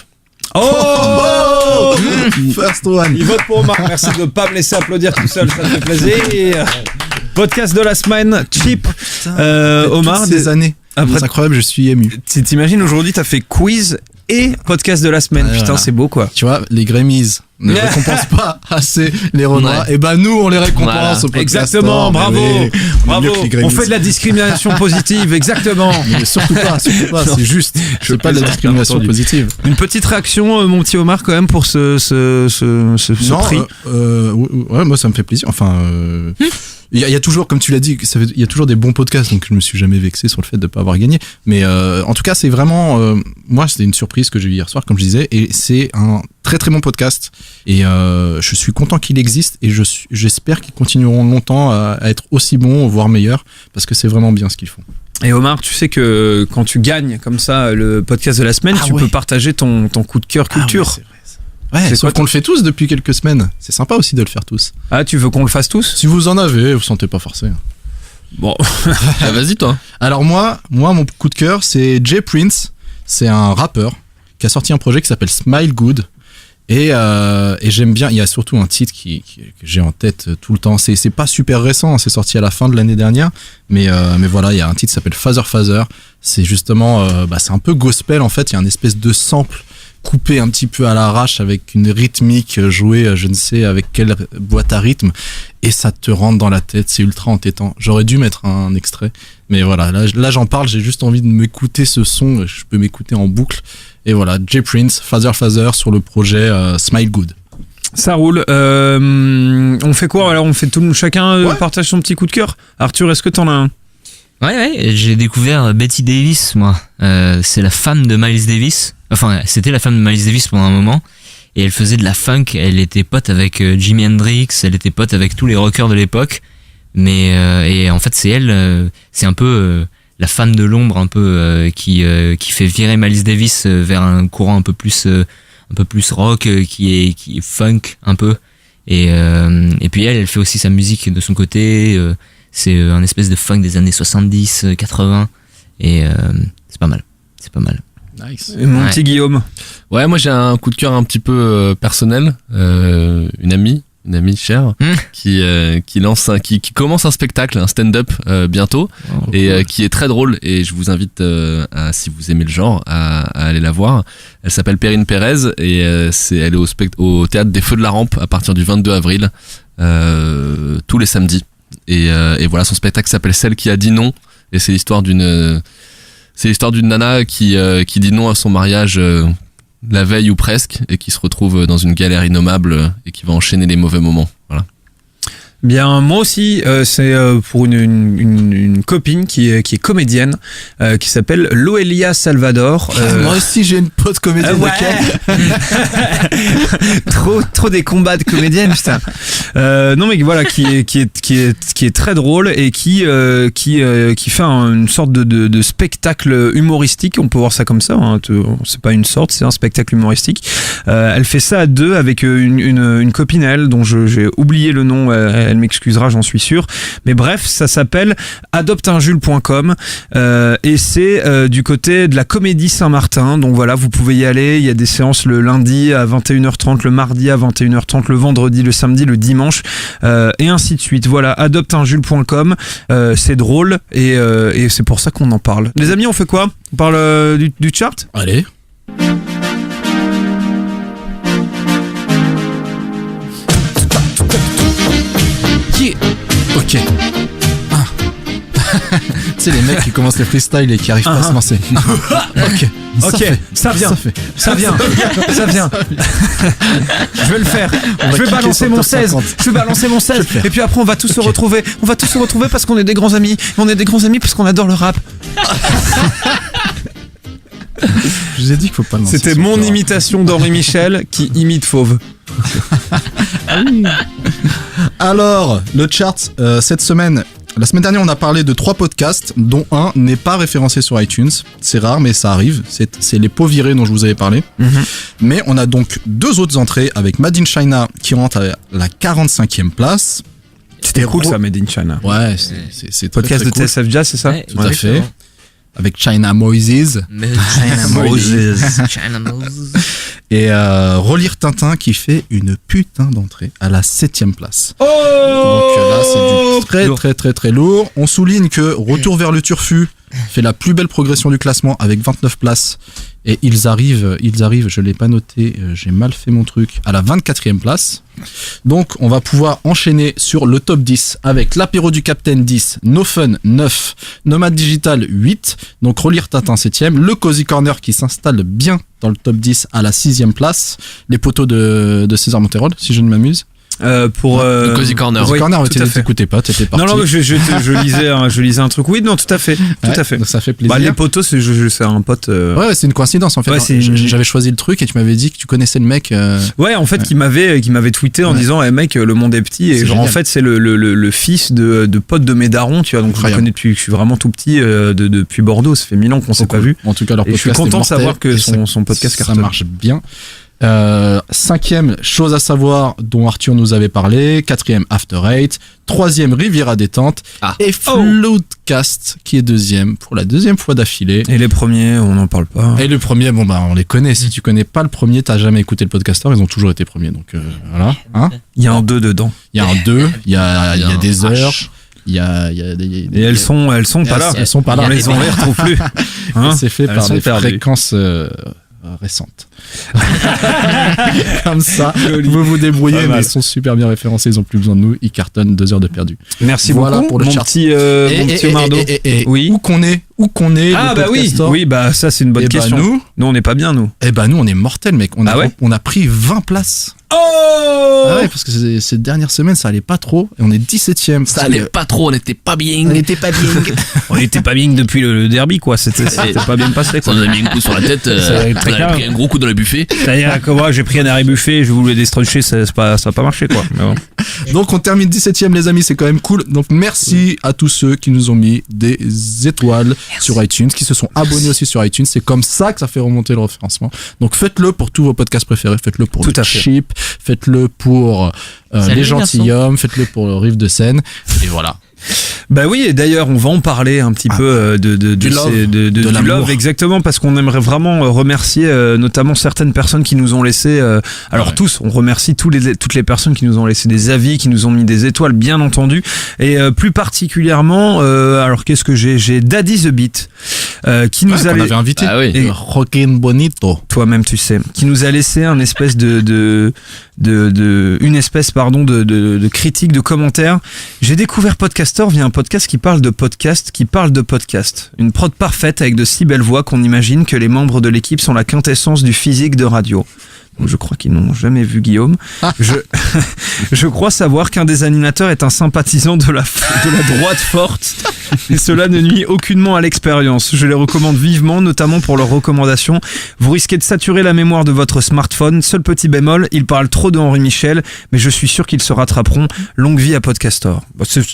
Oh, First one. Il vote pour Omar. Merci de ne pas me laisser applaudir tout seul, ça me fait plaisir. Podcast de la semaine, Chip. Omar, des années. Après, c'est incroyable, je suis ému. T'imagines, aujourd'hui, t'as fait quiz et podcast de la semaine. Putain, voilà. C'est beau, quoi. Tu vois, les Grammys ne récompensent pas assez les Renois. Ouais. Et ben, nous, on les récompense au podcast. Exactement, bravo. On fait de la discrimination positive, exactement. Mais surtout pas, c'est juste. Je fais pas de la discrimination positive. Une petite réaction, mon petit Omar, quand même, pour ce prix. Ouais, moi, ça me fait plaisir. Enfin, il y a toujours, comme tu l'as dit, il y a toujours des bons podcasts, donc je me suis jamais vexé sur le fait de pas avoir gagné. Mais en tout cas, c'est vraiment, moi, c'était une surprise que j'ai eue hier soir, comme je disais, et c'est un très très bon podcast. Et je suis content qu'il existe, et j'espère qu'ils continueront longtemps à être aussi bons, voire meilleurs, parce que c'est vraiment bien ce qu'ils font. Et Omar, tu sais que quand tu gagnes comme ça le podcast de la semaine, tu peux partager ton coup de cœur culture. Ouais, ouais, sauf qu'on le fait tous depuis quelques semaines. C'est sympa aussi de le faire tous. Ah, tu veux qu'on le fasse tous ? Si vous en avez, vous sentez pas forcé. Bon, vas-y toi. Alors moi, mon coup de cœur, c'est Jay Prince. C'est un rappeur qui a sorti un projet qui s'appelle Smile Good. Et j'aime bien. Il y a surtout un titre que j'ai en tête tout le temps. C'est pas super récent. C'est sorti à la fin de l'année dernière. Mais voilà, il y a un titre qui s'appelle Father. C'est justement, c'est un peu gospel en fait. Il y a une espèce de sample coupé un petit peu à l'arrache avec une rythmique jouée, je ne sais avec quelle boîte à rythme, et ça te rentre dans la tête, c'est ultra entêtant. J'aurais dû mettre un extrait, mais voilà, là j'en parle, j'ai juste envie de m'écouter ce son, je peux m'écouter en boucle, et voilà, Jay Prince, Father sur le projet Smile Good. Ça roule. On fait quoi alors? On fait chacun partage son petit coup de cœur. Arthur, est-ce que t'en as un? Ouais, j'ai découvert Betty Davis, moi. C'est la femme de Miles Davis. Enfin, c'était la femme de Miles Davis pendant un moment. Et elle faisait de la funk. Elle était pote avec Jimi Hendrix. Elle était pote avec tous les rockers de l'époque. Mais et en fait, c'est elle. C'est un peu la femme de l'ombre, un peu qui fait virer Miles Davis vers un courant un peu plus rock, qui est funk un peu. Et puis elle fait aussi sa musique de son côté. C'est un espèce de funk des années 70, 80. Et c'est pas mal. C'est pas mal. Nice. Et mon petit Guillaume. Ouais, moi j'ai un coup de cœur un petit peu personnel. Une amie chère qui qui commence un spectacle, un stand-up bientôt et qui est très drôle, et je vous invite à, si vous aimez le genre, à aller la voir. Elle s'appelle Perrine Pérez et elle est au théâtre des Feux de la Rampe à partir du 22 avril tous les samedis, et voilà, son spectacle s'appelle Celle qui a dit non, et c'est l'histoire d'une nana qui dit non à son mariage la veille ou presque, et qui se retrouve dans une galère innommable et qui va enchaîner les mauvais moments. Voilà. Bien, moi aussi, c'est pour une copine qui est comédienne, qui s'appelle Loelia Salvador. Moi aussi, j'ai une pote comédienne. trop des combats de comédienne, putain. Non mais voilà, qui est très drôle et qui fait une sorte de spectacle humoristique. On peut voir ça comme ça. Hein. C'est pas une sorte, c'est un spectacle humoristique. Elle fait ça à deux avec une copine à elle dont j'ai oublié le nom. Elle m'excusera, j'en suis sûr. Mais bref, ça s'appelle adopteinjules.com et c'est du côté de la Comédie Saint-Martin. Donc voilà, vous pouvez y aller. Il y a des séances le lundi à 21h30, le mardi à 21h30, le vendredi, le samedi, le dimanche et ainsi de suite. Voilà, adopteinjules.com. C'est drôle et c'est pour ça qu'on en parle. Les amis, on fait quoi? On parle du chart? Allez. Ok. Tu sais, les mecs qui commencent les freestyles et qui arrivent pas à se lancer. Ok. Ça vient. Je vais le faire. Je vais balancer mon 16. Et puis après, on va tous se retrouver. On va tous se retrouver parce qu'on est des grands amis. On est des grands amis parce qu'on adore le rap. Je vous ai dit qu'il faut pas lancer. C'était mon imitation d'Henri Michel qui imite Fauve. Alors, le chart, cette semaine, la semaine dernière, on a parlé de 3 podcasts, dont un n'est pas référencé sur iTunes. C'est rare, mais ça arrive. C'est les pots virés dont je vous avais parlé. Mais on a donc 2 autres entrées avec Made in China qui rentre à la 45e place. C'était cool ça, Made in China. Ouais, c'est très, podcast très de TSF Jazz, c'est ça? Ouais, tout à fait. Avec China Moses. Et Relire Tintin qui fait une putain d'entrée à la 7e place. Oh, donc là, c'est du très lourd. On souligne que Retour vers le Turfu fait la plus belle progression du classement avec 29 places. Et ils arrivent, je l'ai pas noté, j'ai mal fait mon truc, à la 24e place. Donc on va pouvoir enchaîner sur le top 10 avec l'apéro du Capitaine 10, No Fun 9, Nomade Digital 8, donc Relire Tintin 7e, le Cozy Corner qui s'installe bien dans le top 10 à la 6e place, les poteaux de César Monterol, si je ne m'amuse. Pour le Cozy Corner. Oui, t'écoutais pas, t'étais parti. Non, je lisais un truc. Oui, non, tout à fait. Donc ça fait plaisir. Bah, les potos, c'est un pote. Ouais, c'est une coïncidence en fait. Ouais, j'avais choisi le truc et tu m'avais dit que tu connaissais le mec. Ouais, en fait, qui m'avait tweeté en disant, mec, le monde est petit. Et genre, en fait, c'est le fils de pote de mes darons, tu vois. Donc, je le connais depuis que je suis vraiment tout petit, depuis Bordeaux. Ça fait 1000 ans qu'on s'est pas vu. En tout cas, leur podcast. Et je suis content de savoir que son podcast cartonne. Ça marche bien. 5e, chose à savoir dont Arthur nous avait parlé. 4e, After Eight. 3e, Riviera Détente. Et Floodcast qui est 2e pour la 2e fois d'affilée. Et les premiers, on n'en parle pas. Et le premier, bon bah on les connaît. Si tu connais pas le premier, t'as jamais écouté le podcaster. Ils ont toujours été premiers. Donc voilà. Hein, il y a un 2 dedans. Il y a un 2. Il y a des heures. Il y a des et elles sont pas là. Elles sont pas là. On les retrouve plus. Hein, c'est fait par des fréquences récentes. Comme ça, vous vous débrouillez, mais ils sont super bien référencés, ils ont plus besoin de nous, ils cartonnent 2 heures de perdu. Merci voilà beaucoup pour le mon chart. petit Mardo. Oui. Où qu'on est ah bah oui, bah ça c'est une bonne question. Nous on n'est pas bien nous. Eh bah nous on est mortels mec, on a pris 20 places. Oh ah ouais, parce que ces dernières semaines ça allait pas trop et on est 17e. Ça allait pas trop, on était pas bien. On était pas bien depuis le derby quoi, c'était pas bien passé quoi. Ça nous a mis un coup sur la tête, on a pris un gros coup dans le buffet. C'est-à-dire que moi j'ai pris un arrêt buffet, je voulais déstroncher, ça a pas marché quoi. Mais bon. Donc on termine 17e les amis, c'est quand même cool. Donc merci à tous ceux qui nous ont mis des étoiles sur iTunes, qui se sont abonnés aussi sur iTunes. C'est comme ça que ça fait remonter le référencement. Donc faites-le pour tous vos podcasts préférés. Faites-le pour Tout le à fait. Chip, faites-le pour les gentilshommes, faites-le pour le Riff de Seine. Et voilà. Bah oui, et d'ailleurs on va en parler un petit peu du l'amour. love, exactement, parce qu'on aimerait vraiment remercier notamment certaines personnes qui nous ont laissé tous, on remercie toutes les personnes qui nous ont laissé des avis, qui nous ont mis des étoiles, bien entendu, et plus particulièrement alors qu'est-ce que j'ai Daddy the Beat qui nous qu'on avait invité. Ah oui. Rockin' Bonito. Toi-même tu sais, qui nous a laissé un espèce de critique, de commentaire. J'ai découvert Podcaster via un podcast qui parle de podcast. Une prod parfaite avec de si belles voix qu'on imagine que les membres de l'équipe sont la quintessence du physique de radio. Donc je crois qu'ils n'ont jamais vu Guillaume. Je crois savoir qu'un des animateurs est un sympathisant de la droite forte et cela ne nuit aucunement à l'expérience. Je les recommande vivement, notamment pour leurs recommandations. Vous risquez de saturer la mémoire de votre smartphone. Seul petit bémol, ils parlent trop de Henri Michel, mais je suis sûr qu'ils se rattraperont. Longue vie à Podcastor.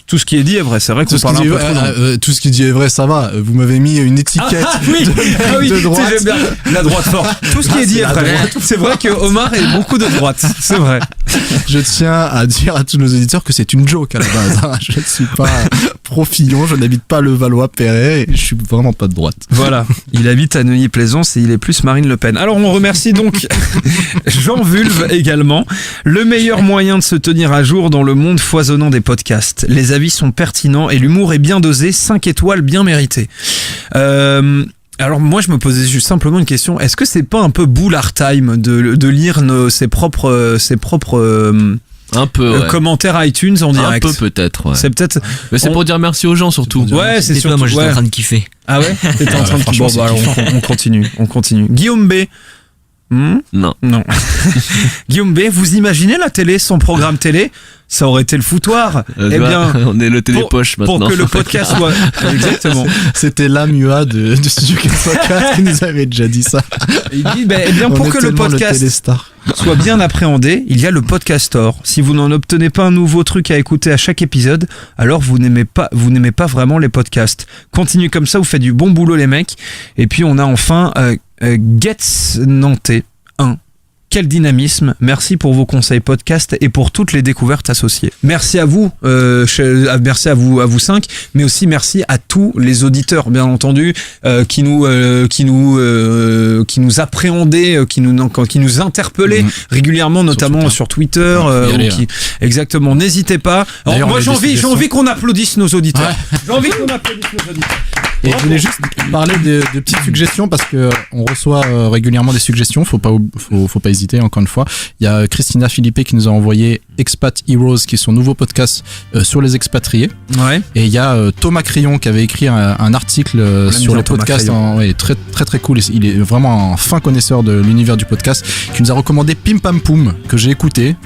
Tout ce qui est dit est vrai, c'est vrai qu'on parle un peu trop. Tout ce qui dit est vrai, ça va. Vous m'avez mis une étiquette de droite. J'aime bien. La droite forte. Tout ce qui est dit est vrai. C'est vrai que Omar est beaucoup de droite, c'est vrai. Je tiens à dire à tous nos auditeurs que c'est une joke à la base. Je ne suis pas Profillon, je n'habite pas le Valois-Perret et je suis vraiment pas de droite. Voilà, il habite à Neuilly-Plaisance et il est plus Marine Le Pen. Alors on remercie donc Jean Vulve également. Le meilleur moyen de se tenir à jour dans le monde foisonnant des podcasts. Les avis sont pertinents et l'humour est bien dosé, 5 étoiles bien méritées. Alors moi je me posais juste simplement une question, est-ce que c'est pas un peu boulard time de lire ses propres un peu commentaires iTunes en direct? Un peu peut-être, ouais. C'est peut-être, mais c'est pour dire merci aux gens surtout. Ouais, c'est surtout, moi j'étais en train de kiffer. Ah ouais, t'étais en train de kiffer. Bon bah alors on continue. Guillaume B. Non. Guillaume B, vous imaginez la télé sans programme télé? Ça aurait été le foutoir. Eh bien, on est le télépoche maintenant. Pour que le podcast soit exactement. C'était l'AMUA de Studio 404 qui nous avait déjà dit ça. Il dit, eh bien, pour que le podcast soit bien appréhendé, il y a le Podcastor. Si vous n'en obtenez pas un nouveau truc à écouter à chaque épisode, alors vous n'aimez pas vraiment les podcasts. Continuez comme ça, vous faites du bon boulot les mecs. Et puis on a enfin Getz Nantais 1. Quel dynamisme, merci pour vos conseils podcast et pour toutes les découvertes associées. Merci à vous, merci à vous 5, mais aussi merci à tous les auditeurs, bien entendu, qui nous appréhendaient, qui nous interpellaient régulièrement, notamment sur Twitter. Exactement, n'hésitez pas. Alors, moi, j'ai envie qu'on applaudisse nos auditeurs. Ouais. J'ai envie qu'on applaudisse nos auditeurs. Et je voulais juste parler de petites suggestions parce que on reçoit régulièrement des suggestions. Faut pas hésiter. Encore une fois, il y a Christina Philippe qui nous a envoyé Expat Heroes, qui est son nouveau podcast sur les expatriés. Ouais. Et il y a Thomas Crayon qui avait écrit un article sur le podcast. Très très très cool. Il est vraiment un fin connaisseur de l'univers du podcast. Qui nous a recommandé Pim Pam Poum que j'ai écouté.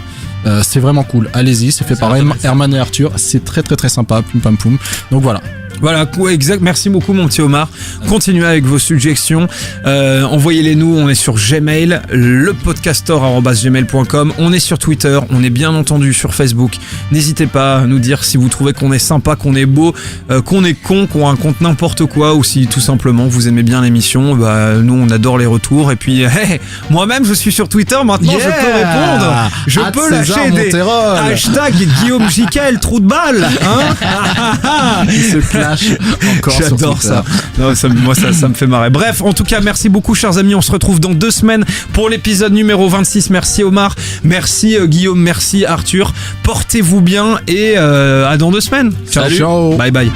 C'est vraiment cool. Allez-y, c'est fait par Herman et Arthur. C'est très très très sympa. Pim Pam Poum. Donc voilà. Voilà, exact. Merci beaucoup mon petit Omar. Continuez avec vos suggestions. Envoyez-les nous. On est sur Gmail, lepodcastor@gmail.com. On est sur Twitter. On est bien entendu sur Facebook. N'hésitez pas à nous dire si vous trouvez qu'on est sympa, qu'on est beau, qu'on est con, qu'on raconte n'importe quoi, ou si tout simplement vous aimez bien l'émission. Nous on adore les retours. Et puis moi-même je suis sur Twitter maintenant. Je peux répondre. Je peux lâcher des hashtags Guillaume Jiquel, trou de balle. Hein. Il se clash encore. J'adore ça. Non, ça me fait marrer. Bref, en tout cas, merci beaucoup, chers amis. On se retrouve dans 2 semaines pour l'épisode numéro 26. Merci Omar, merci Guillaume, merci Arthur. Portez-vous bien et à dans 2 semaines. Ciao. Bye bye.